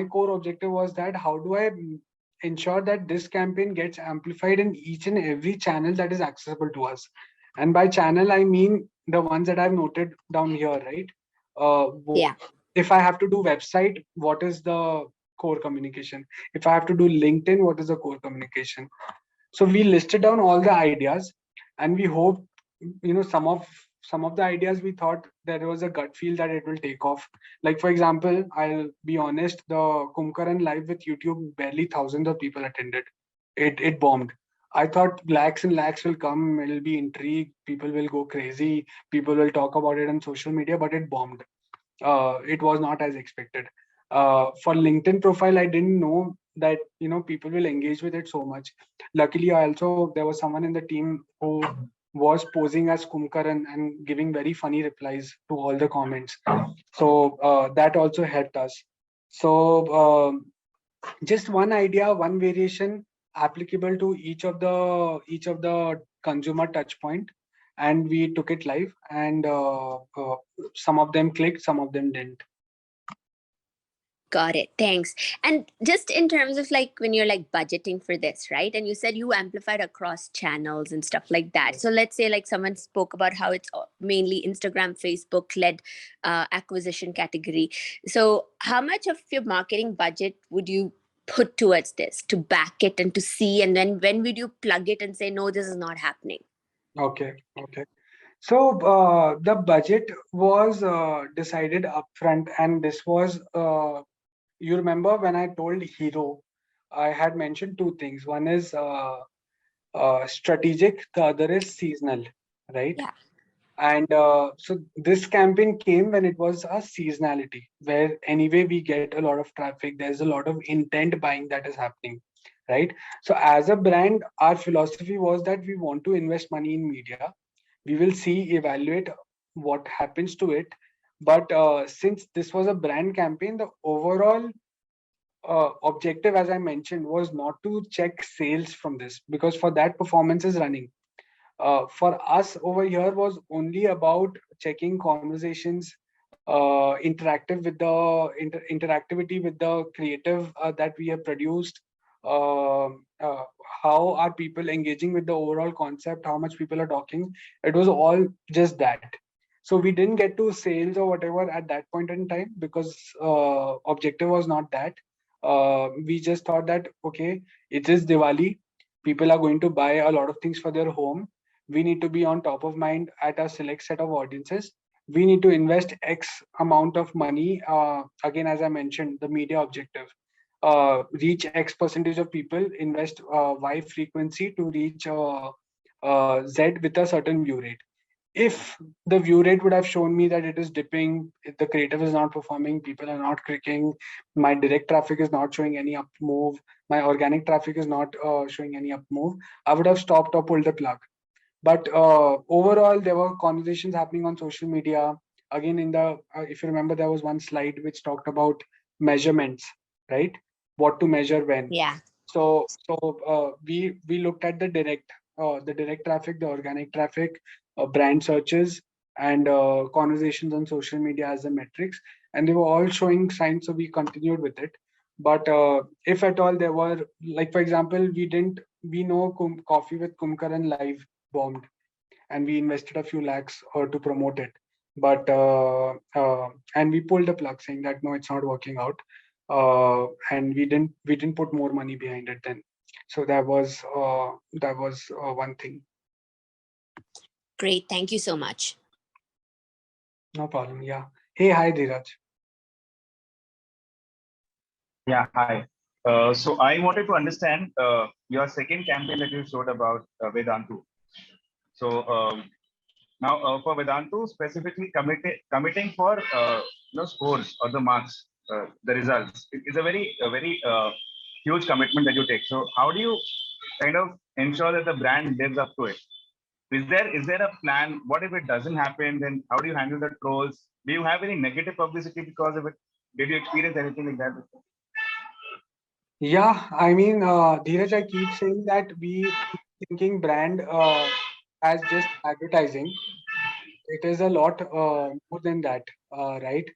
core objective was that how do I ensure that this campaign gets amplified in each and every channel that is accessible to us. And by channel, I mean the ones that I've noted down here, right? If I have to do website, what is the core communication? If I have to do LinkedIn, what is the core communication? So we listed down all the ideas, and we hope, some of the ideas we thought there was a gut feel that it will take off. Like for example, I'll be honest, the Kumbhakarna live with YouTube, barely thousands of people attended. It bombed. I thought lakhs and lakhs will come, it'll be intrigue, people will go crazy, people will talk about it on social media, but it bombed. It was not as expected. For LinkedIn profile, I didn't know that people will engage with it so much. Luckily, there was someone in the team who was posing as Kumbhakarna and giving very funny replies to all the comments. So that also helped us. So just one idea, one variation applicable to each of the consumer touch point, and we took it live, and some of them clicked, some of them didn't. Got it. Thanks. And just in terms of like when you're like budgeting for this, right? And you said you amplified across channels and stuff like that. So let's say like someone spoke about how it's mainly Instagram, Facebook led acquisition category. So how much of your marketing budget would you put towards this to back it and to see? And then when would you plug it and say, no, this is not happening? Okay. So the budget was decided upfront, and this was you remember when I told Hero, I had mentioned two things. One is strategic, the other is seasonal, right? Yeah. And so this campaign came when it was a seasonality, where anyway we get a lot of traffic. There's a lot of intent buying that is happening, right? So as a brand, our philosophy was that we want to invest money in media. We will see, evaluate what happens to it. But since this was a brand campaign, the overall objective, as I mentioned, was not to check sales from this, because for that performance is running. For us over here was only about checking conversations, interactivity with the creative that we have produced. How are people engaging with the overall concept? How much people are talking? It was all just that. So we didn't get to sales or whatever at that point in time, because objective was not that. We just thought that, okay, it is Diwali. People are going to buy a lot of things for their home. We need to be on top of mind at a select set of audiences. We need to invest X amount of money. Again, as I mentioned, the media objective. Reach X percentage of people, invest Y frequency to reach Z with a certain view rate. If the view rate would have shown me that it is dipping, if the creative is not performing, people are not clicking, my direct traffic is not showing any up move, my organic traffic is not showing any up move, I would have stopped or pulled the plug. But overall, there were conversations happening on social media. Again, in the if you remember, there was one slide which talked about measurements, right? What to measure when. Yeah. So we looked at the direct traffic, the organic traffic, brand searches, and conversations on social media as the metrics, and they were all showing signs. So we continued with it. But if at all there were, like for example, we know Coffee with Kumkaran live bombed, and we invested a few lakhs to promote it. But and we pulled the plug, saying that no, it's not working out. And we didn't put more money behind it then. So that was one thing. Great, thank you so much. No problem. Yeah. Hey, hi, Dheeraj. Yeah, hi. So I wanted to understand your second campaign that you showed about Vedantu. So now for Vedantu, specifically committing for scores or the marks, the results. It's a very huge commitment that you take. So how do you kind of ensure that the brand lives up to it? Is there a plan? What if it doesn't happen? Then how do you handle the trolls? Do you have any negative publicity because of it? Did you experience anything like that before? Yeah, I mean, Dheeraj, I keep saying that we keep thinking brand as just advertising. It is a lot more than that, right?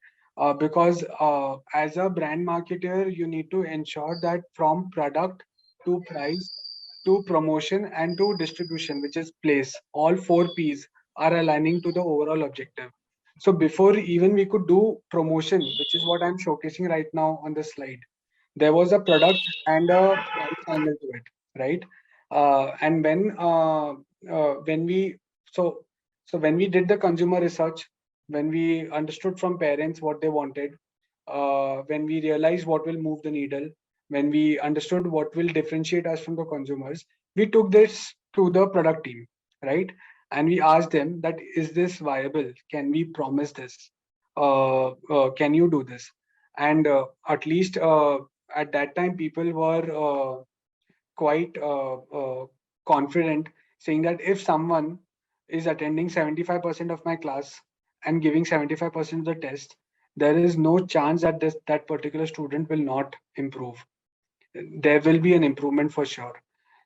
Because as a brand marketer, you need to ensure that from product to price to promotion and to distribution, which is place, all 4 Ps are aligning to the overall objective. So before even we could do promotion, which is what I'm showcasing right now on the slide, there was a product and a price angle to it, right? And when we when we did the consumer research, when we understood from parents what they wanted, when we realized what will move the needle, when we understood what will differentiate us from the consumers, we took this to the product team, right? And we asked them that, is this viable? Can we promise this? Can you do this? And at least at that time, people were quite confident, saying that if someone is attending 75% of my class and giving 75% of the test, there is no chance that that particular student will not improve. There will be an improvement for sure.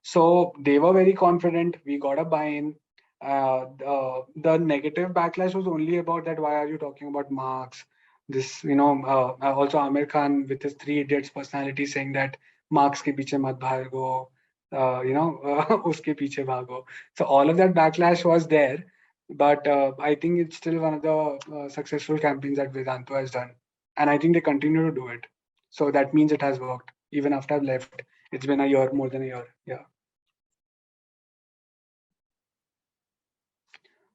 So they were very confident. We got a buy-in. The negative backlash was only about that. Why are you talking about marks? this, also Amir Khan with his Three Idiots personality saying that Marx ke piche mat bhago, uske piche bhago. So all of that backlash was there, but I think it's still one of the successful campaigns that Vedantu has done, and I think they continue to do it. So that means it has worked even after I've left. It's been a year, more than a year. Yeah.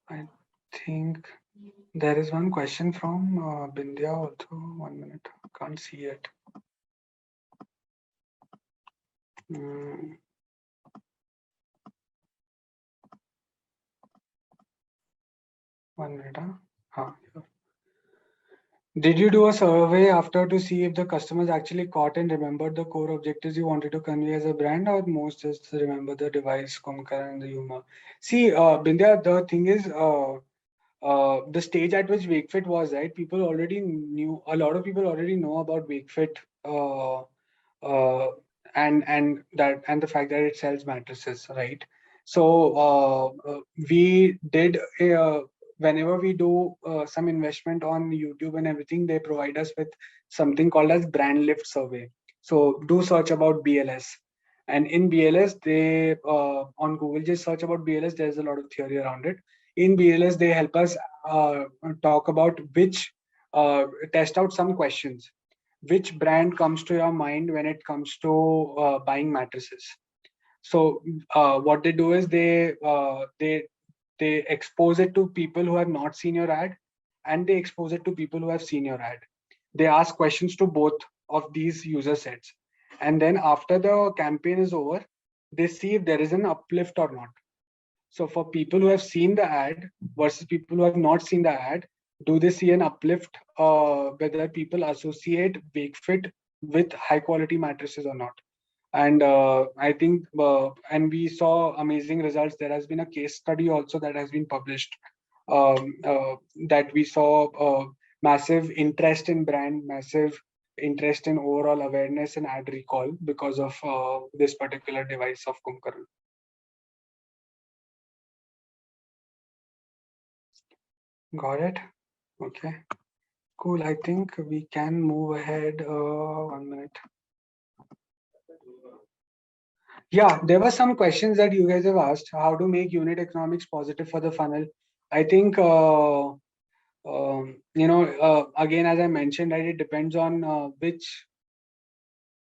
I think there is one question from Bindya also. 1 minute, can't see it. Mm. One minute. Huh? Yeah. Did you do a survey after to see if the customers actually caught and remembered the core objectives you wanted to convey as a brand, or most just remember the device, Kumkar, and the humor? See, Bindya, the thing is, the stage at which Wakefit was, right? People already knew. A lot of people already know about Wakefit, and the fact that it sells mattresses, right? So we did whenever we do some investment on YouTube and everything, they provide us with something called as brand lift survey. So do search about BLS, and in BLS they on Google, just search about BLS. There's a lot of theory around it. In BLS they help us talk about which test out some questions. Which brand comes to your mind when it comes to buying mattresses? So what they do is they expose it to people who have not seen your ad, and they expose it to people who have seen your ad. They ask questions to both of these user sets, and then after the campaign is over, they see if there is an uplift or not. So for people who have seen the ad versus people who have not seen the ad, do they see an uplift? Whether people associate Wakefit with high quality mattresses or not? And I think, and we saw amazing results. There has been a case study also that has been published, that we saw massive interest in brand, massive interest in overall awareness and ad recall because of this particular device of Kumkaran. Got it? Okay. Cool. I think we can move ahead. 1 minute. Yeah, there were some questions that you guys have asked. How to make unit economics positive for the funnel? I think, again, as I mentioned, right, it depends on which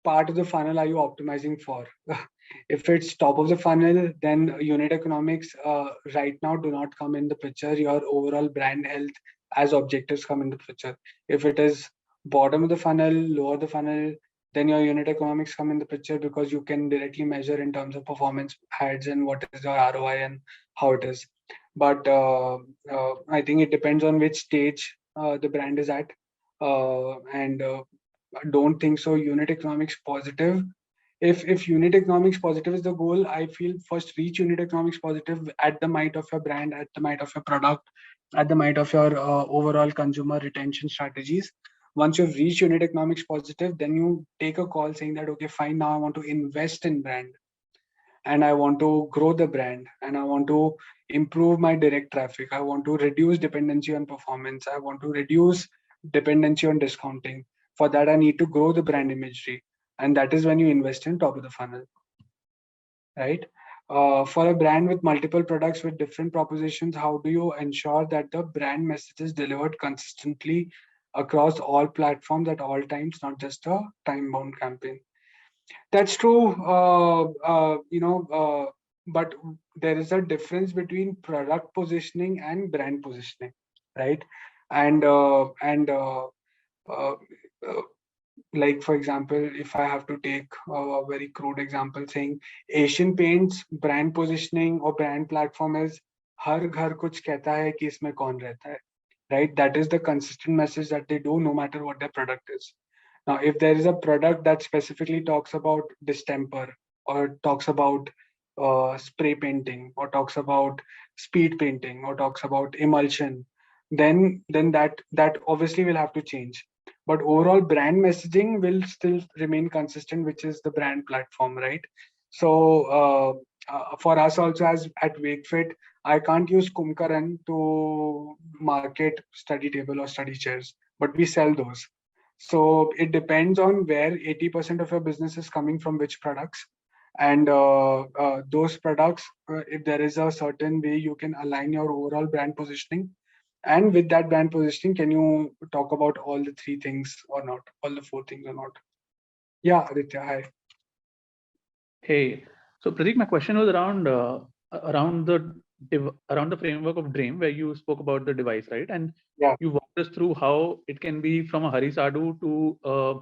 part of the funnel are you optimizing for. If it's top of the funnel, then unit economics right now do not come in the picture. Your overall brand health as objectives come in the picture. If it is bottom of the funnel, lower the funnel, then your unit economics come in the picture, because you can directly measure in terms of performance ads and what is your ROI and how it is. But I think it depends on which stage the brand is at, and I don't think so unit economics positive. If unit economics positive is the goal, I feel first reach unit economics positive at the might of your brand, at the might of your product, at the might of your overall consumer retention strategies. Once you've reached unit economics positive, then you take a call saying that, okay, fine, now I want to invest in brand, and I want to grow the brand, and I want to improve my direct traffic. I want to reduce dependency on performance. I want to reduce dependency on discounting. For that, I need to grow the brand imagery. And that is when you invest in top of the funnel, right? For a brand with multiple products with different propositions, how do you ensure that the brand message is delivered consistently across all platforms at all times, not just a time-bound campaign? That's true, but there is a difference between product positioning and brand positioning, right? And like, for example, if I have to take a very crude example, saying Asian Paints brand positioning or brand platform is "Har ghar kuch kehta hai ki isme kaun rehta hai," right? That is the consistent message that they do, no matter what their product is. Now, if there is a product that specifically talks about distemper, or talks about spray painting, or talks about speed painting, or talks about emulsion, then that obviously will have to change. But overall brand messaging will still remain consistent, which is the brand platform, right? So for us also, as at Wakefit, I can't use Kumkaran to market study table or study chairs. but we sell those. So it depends on where 80% of your business is coming from, which products. And those products, if there is a certain way you can align your overall brand positioning. And with that brand positioning, can you talk about all the three things or not? All the four things or not? Yeah, Aditya, hi. Hey, so Prateek, my question was around around the framework of Dream, where you spoke about the device, right? And you walked us through how it can be from a Hari Sadhu to a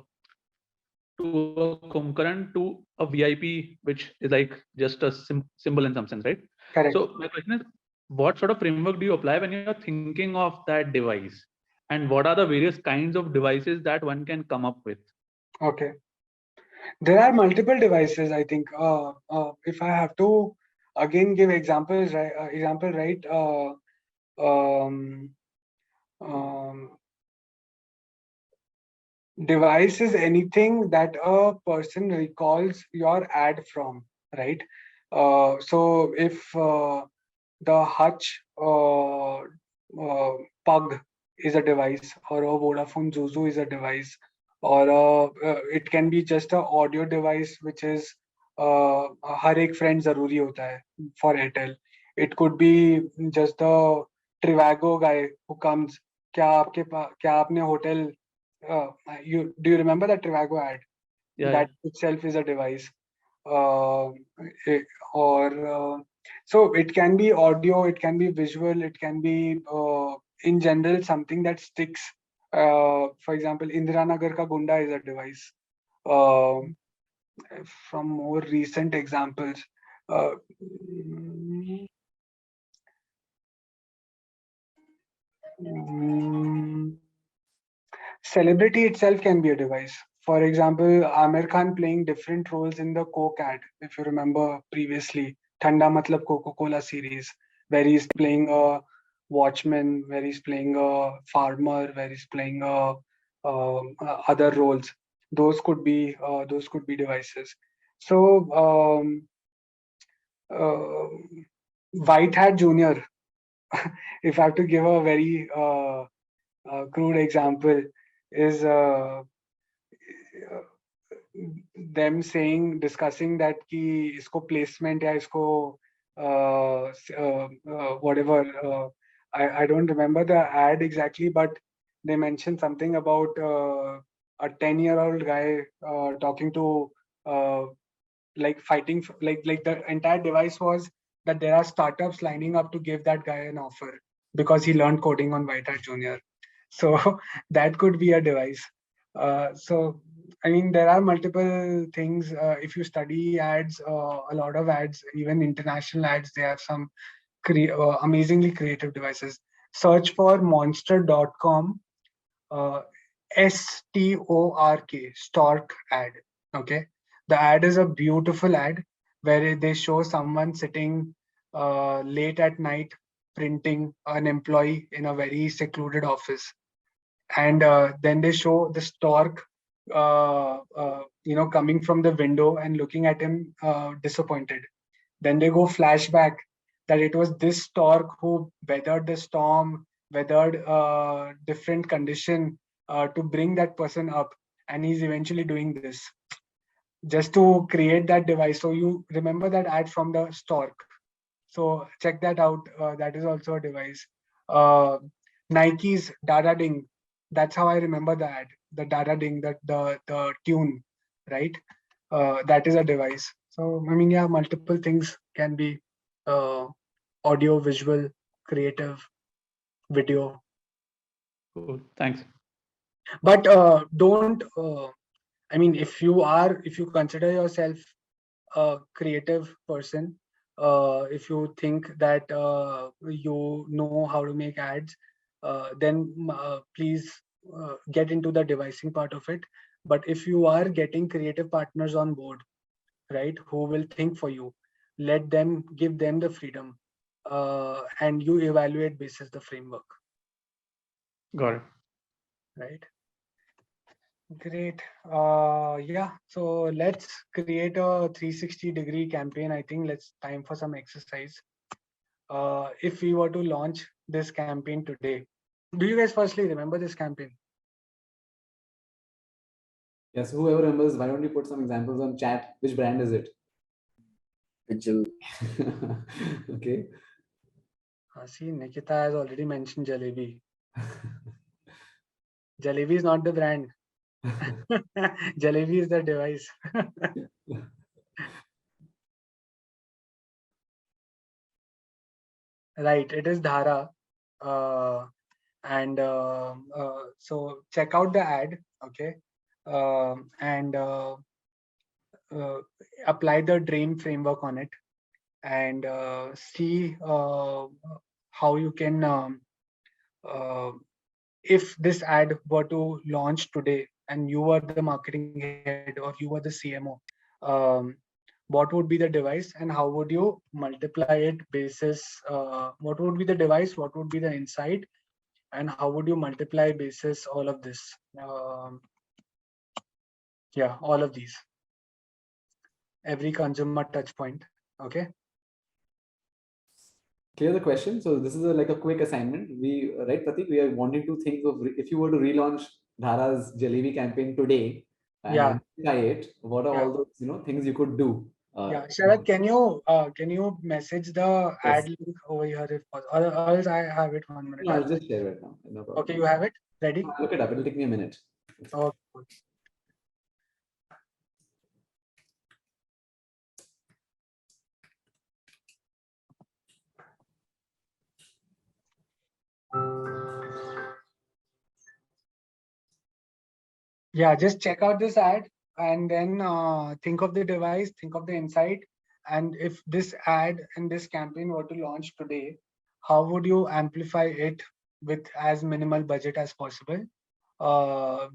Kumkaran to a VIP, which is like just a symbol in some sense, right? Correct. So my question is, what sort of framework do you apply when you're thinking of that device? And what are the various kinds of devices that one can come up with? Okay. There are multiple devices, I think. If I have to again give examples, right? Device is anything that a person recalls your ad from, right? So if the Hutch Pug is a device, or a Vodafone Zuzu is a device, or it can be just a audio device, which is हर एक friend जरूरी होता है for Airtel. It could be just the Trivago guy who comes. क्या आपने hotel do you remember that Trivago ad? Yeah, that itself is a device. So it can be audio, it can be visual, it can be in general something that sticks. For example, Indiranagar ka Gunda is a device. From more recent examples, celebrity itself can be a device. For example, Amir Khan playing different roles in the Coke ad, if you remember previously, Thanda Matlab Coca-Cola series, where he's playing a watchman, where he's playing a farmer, where he's playing other roles. Those could be devices. So White Hat Junior, if I have to give a very crude example, is them discussing that कि इसको placement या इसको whatever, I don't remember the ad exactly, but they mentioned something about a 10-year-old guy talking to like fighting for, like the entire device was that there are startups lining up to give that guy an offer because he learned coding on White Hat Junior. So that could be a device. So I mean, there are multiple things. If you study ads, a lot of ads, even international ads, they have some amazingly creative devices. Search for monster.com, STORK, Stork ad. Okay. The ad is a beautiful ad where they show someone sitting late at night printing, an employee in a very secluded office. And then they show the stork coming from the window and looking at him disappointed. Then they go flashback that it was this stork who weathered the storm, weathered different condition to bring that person up, and he's eventually doing this just to create that device. So you remember that ad from the stork. So check that out. That is also a device. Nike's Dada Ding. That's how I remember the ad. The Dada Ding, the tune, right? That is a device. So I mean, yeah, multiple things can be audio, visual, creative, video. Cool. Thanks. But don't. I mean, if you consider yourself a creative person, if you think that you know how to make ads, then please get into the devising part of it. But if you are getting creative partners on board, right, who will think for you, give them the freedom, and you evaluate basis the framework. Got it. Right. Great. Yeah. So let's create a 360-degree campaign. I think time for some exercise. If we were to launch this campaign today, do you guys firstly remember this campaign? Yes, whoever remembers, why don't you put some examples on chat? Which brand is it? Vigil. Okay. See, Nikita has already mentioned Jalebi. Jalebi is not the brand. Jalebi is the device. Right, it is Dhara. So check out the ad, okay? And apply the DRAIN framework on it, and see how you can, if this ad were to launch today and you were the marketing head or you were the CMO, what would be the device and how would you multiply it basis, what would be the device, what would be the insight, and how would you multiply basis all of this? Yeah, all of these. Every consumer touch point, okay? Clear the question. So this is like a quick assignment. Right, Prateek, we are wanting to think of if you were to relaunch Dhara's Jalebi campaign today and amplify it, what are all those things you could do? Yeah, Sharad, can you message the ad link over here if possible? Or else I have it 1 minute. No, I'll just share it now. No problem. Okay, you have it ready? Look it up. It'll take me a minute. Okay. Yeah, just check out this ad and then think of the device, think of the insight. And if this ad and this campaign were to launch today, how would you amplify it with as minimal budget as possible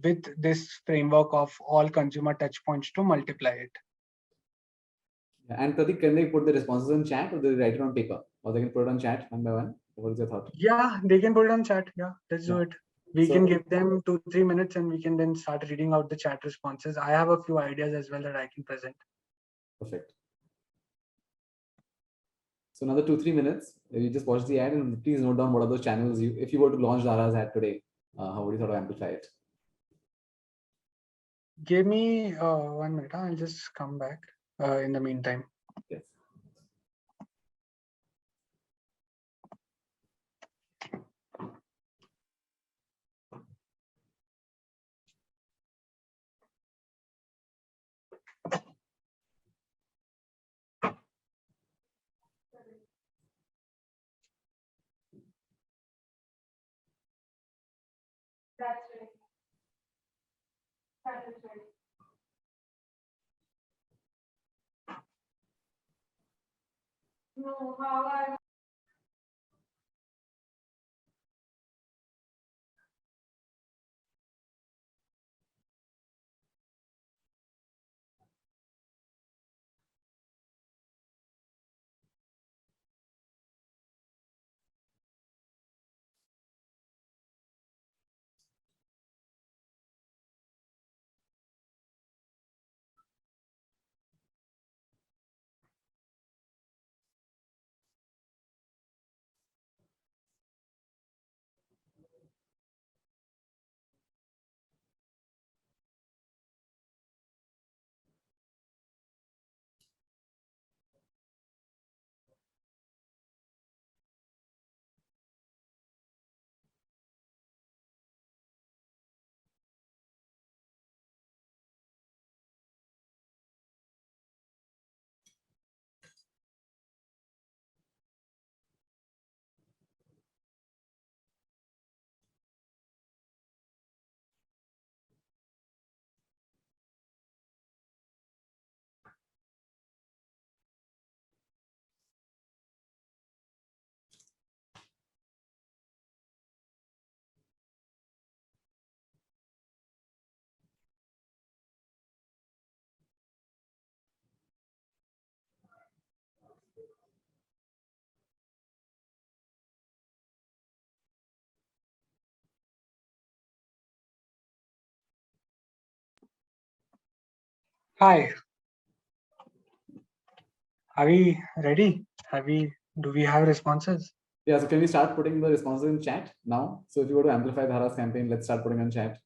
with this framework of all consumer touch points to multiply it? And Prateek, can they put the responses in chat or they write it on paper? Or they can put it on chat one by one? What is your thought? Yeah, they can put it on chat. Yeah, let's do it. We can give them 2-3 minutes and we can then start reading out the chat responses. I have a few ideas as well that I can present. Perfect. So another 2-3 minutes. You just watch the ad and please note down what are those channels if you were to launch Dhara's ad today, how would you sort of amplify it? Give me 1 minute. I'll just come back in the meantime. Yes. That's right. That is right. No, how I Hi. Are we ready? Do we have responses? Yeah, so can we start putting the responses in chat now? So if you were to amplify Dhara's campaign, let's start putting on chat.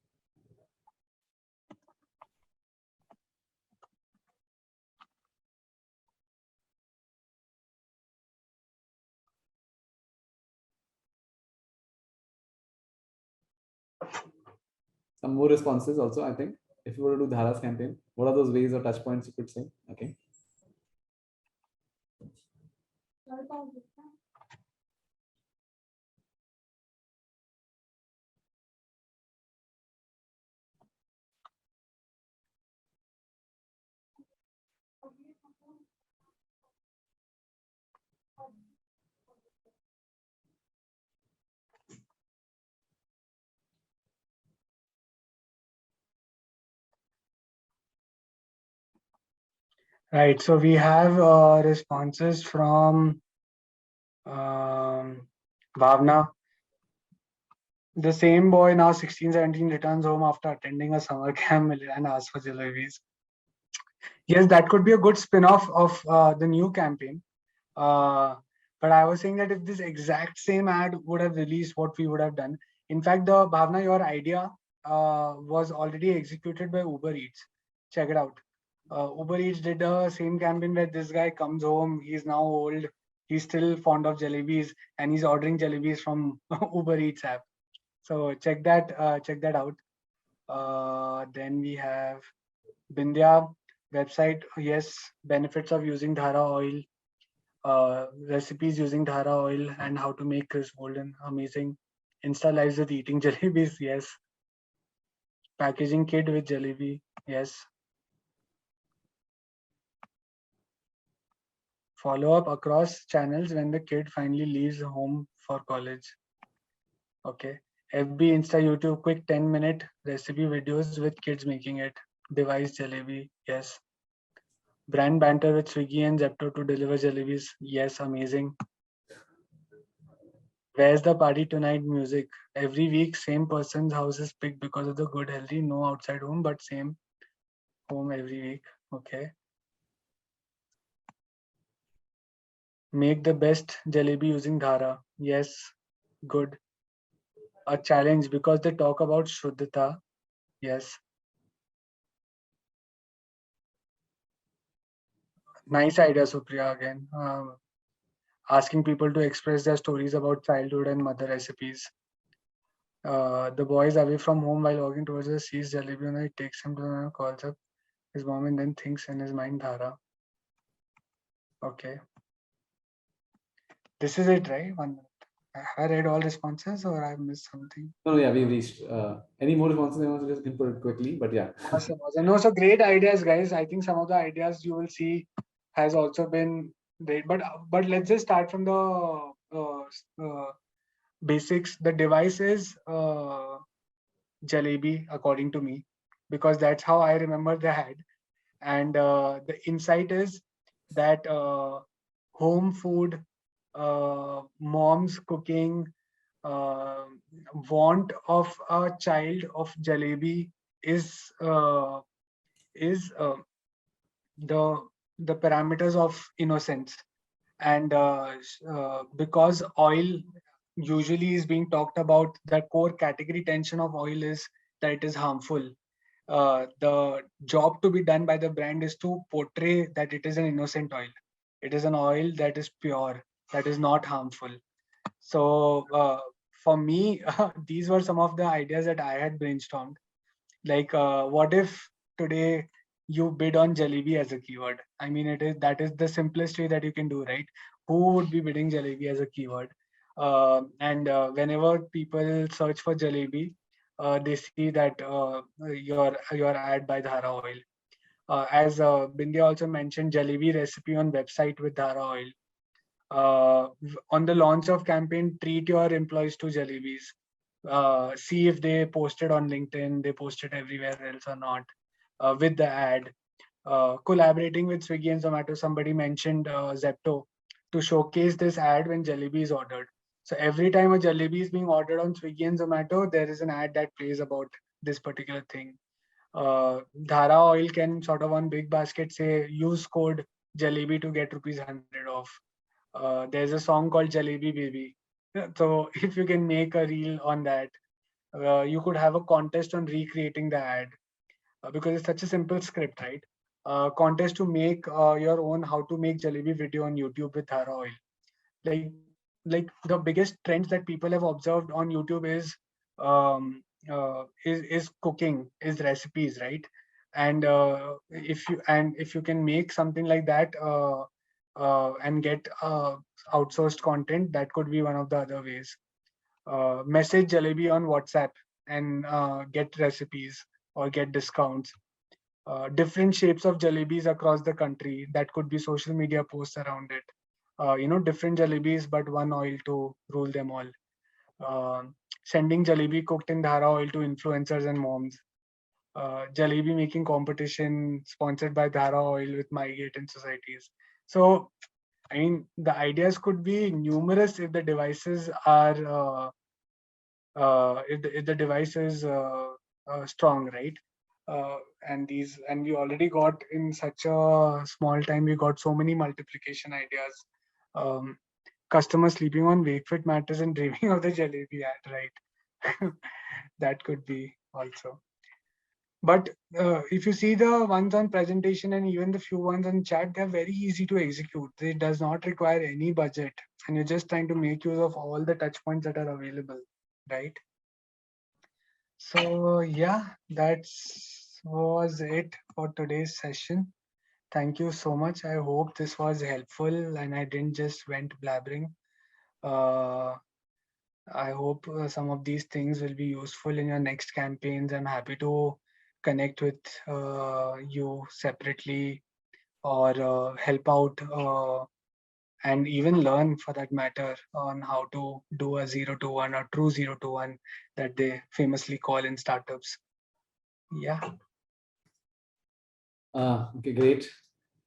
some more responses also, I think. If you were to do Dhara's campaign, what are those ways or touch points you could say? Okay. Right. So we have responses from Bhavna. The same boy, now 16, 17, returns home after attending a summer camp and asks for jalebis. Yes, that could be a good spin-off of the new campaign. But I was saying that if this exact same ad would have released, what we would have done. In fact, the Bhavna, your idea was already executed by Uber Eats. Check it out. Uber Eats did the same campaign where this guy comes home. He's now old. He's still fond of jalebis, and he's ordering jalebis from Uber Eats app. So check that out. Then we have Bindya website. Yes, benefits of using Dhara oil. Recipes using Dhara oil and how to make crisp golden. Amazing. Insta lives with eating jalebis. Yes. Packaging kit with jalebi. Yes. Follow up across channels when the kid finally leaves home for college. Okay. FB, Insta, YouTube, quick 10-minute recipe videos with kids making it. Device jalebi. Yes. Brand banter with Swiggy and Zepto to deliver jalebis. Yes, amazing. Where's the party tonight music? Every week, same person's house is picked because of the good healthy, no outside home, but same home every week. Okay. Make the best jalebi using Dhara. Yes, good. A challenge because they talk about Shuddhata. Yes. Nice idea, Supriya, again. Asking people to express their stories about childhood and mother recipes. The boy is away from home while walking towards the seas jalebi and it takes him to the calls up his mom and then thinks in his mind Dhara. Okay. This is it, right? 1 minute. Have I read all responses or I've missed something? No, yeah, we've reached. Any more responses I want to just input quickly, but yeah. Awesome. No, so great ideas, guys. I think some of the ideas you will see has also been great. But let's just start from the basics. The device is jalebi, according to me, because that's how I remember the ad. And the insight is that home food, mom's cooking, want of a child of jalebi is the parameters of innocence. And because oil usually is being talked about, the core category tension of oil is that it is harmful. The job to be done by the brand is to portray that it is an innocent oil. It is an oil that is pure, that is not harmful. So for me, these were some of the ideas that I had brainstormed. Like, what if today you bid on jalebi as a keyword? I mean, that is the simplest way that you can do, right? Who would be bidding jalebi as a keyword? And whenever people search for jalebi, they see that your ad by Dhara oil. As Bindya also mentioned, jalebi recipe on website with Dhara oil. On the launch of campaign, treat your employees to jalebis. See if they posted on LinkedIn, they posted everywhere else or not. With the ad, collaborating with Swiggy and Zomato, somebody mentioned Zepto to showcase this ad when jalebi is ordered. So every time a jalebi is being ordered on Swiggy and Zomato, there is an ad that plays about this particular thing. Dhara oil can sort of on big basket say use code jalebi to get ₹100 off. There's a song called Jalebi Baby. So if you can make a reel on that, you could have a contest on recreating the ad because it's such a simple script, right? Contest to make your own how to make jalebi video on YouTube with Dhara oil. Like the biggest trends that people have observed on YouTube is is cooking, is recipes, right? And if you can make something like that and get outsourced content, that could be one of the other ways. Message Jalebi on WhatsApp and get recipes or get discounts. Different shapes of jalebis across the country. That could be social media posts around it. Different jalebis, but one oil to rule them all. Sending jalebi cooked in dhara oil to influencers and moms. Jalebi making competition sponsored by dhara oil with MyGate and societies. So, I mean, the ideas could be numerous if the devices are if the device is strong, right? And we already got in such a small time, we got so many multiplication ideas. Customers sleeping on Wakefit mattress and dreaming of the jalebi ad, right? That could be also. But if you see the ones on presentation and even the few ones on chat, they're very easy to execute. It does not require any budget, and you're just trying to make use of all the touch points that are available, right? So yeah, that was it for today's session. Thank you so much. I hope this was helpful and I didn't just went blabbering. I hope some of these things will be useful in your next campaigns. I'm happy to connect with you separately or help out and even learn for that matter on how to do a 0 to 1 or true 0 to 1 that they famously call in startups. Yeah. Okay, great.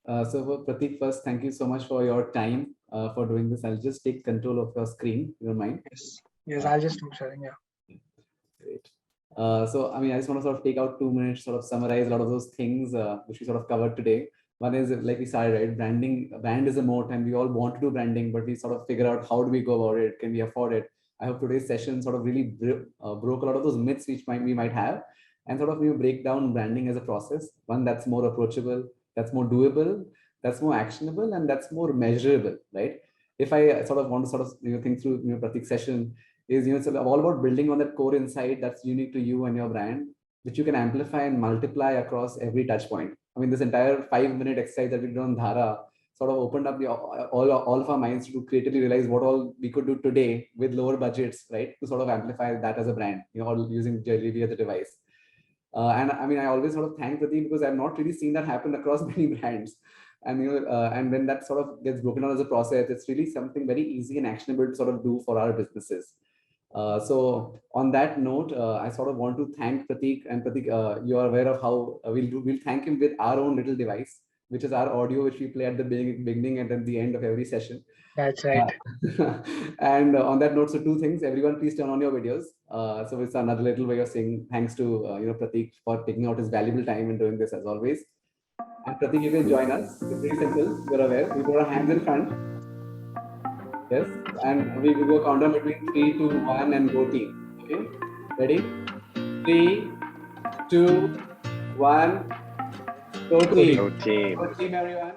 So for Prateek, first, thank you so much for your time for doing this. I'll just take control of your screen, if you don't mind. Yes, I'll just stop sharing, yeah. Great. So, I mean, I just want to sort of take out 2 minutes, sort of summarize a lot of those things which we sort of covered today. One is, like we started, right? Brand is a moat, and we all want to do branding, but we sort of figure out how do we go about it? Can we afford it? I hope today's session sort of really broke a lot of those myths which we might have, and sort of break down branding as a process, one that's more approachable, that's more doable, that's more actionable, and that's more measurable, right? If I sort of want to sort of think through Prateek's session, is it's all about building on that core insight that's unique to you and your brand, which you can amplify and multiply across every touch point. I mean, this entire 5-minute exercise that we did on Dhara sort of opened up all of our minds to creatively realize what all we could do today with lower budgets, right? To sort of amplify that as a brand, or using Jalebi as a device. And I mean, I always sort of thank Prateek because I've not really seen that happen across many brands. And and when that sort of gets broken down as a process, it's really something very easy and actionable to sort of do for our businesses. So on that note, I sort of want to thank Prateek, and Prateek, you are aware of how we'll thank him with our own little device, which is our audio, which we play at the beginning and at the end of every session. That's right. And on that note, so 2 things. Everyone, please turn on your videos. So it's another little way of saying thanks to Prateek for taking out his valuable time and doing this as always. And Prateek, you can join us. It's pretty simple. You're aware. We put our hands in front. Yes, and we will go countdown between 3 to 1 and go team. Okay, ready? 3, 2, 1. Go team. Go team. Go team, everyone.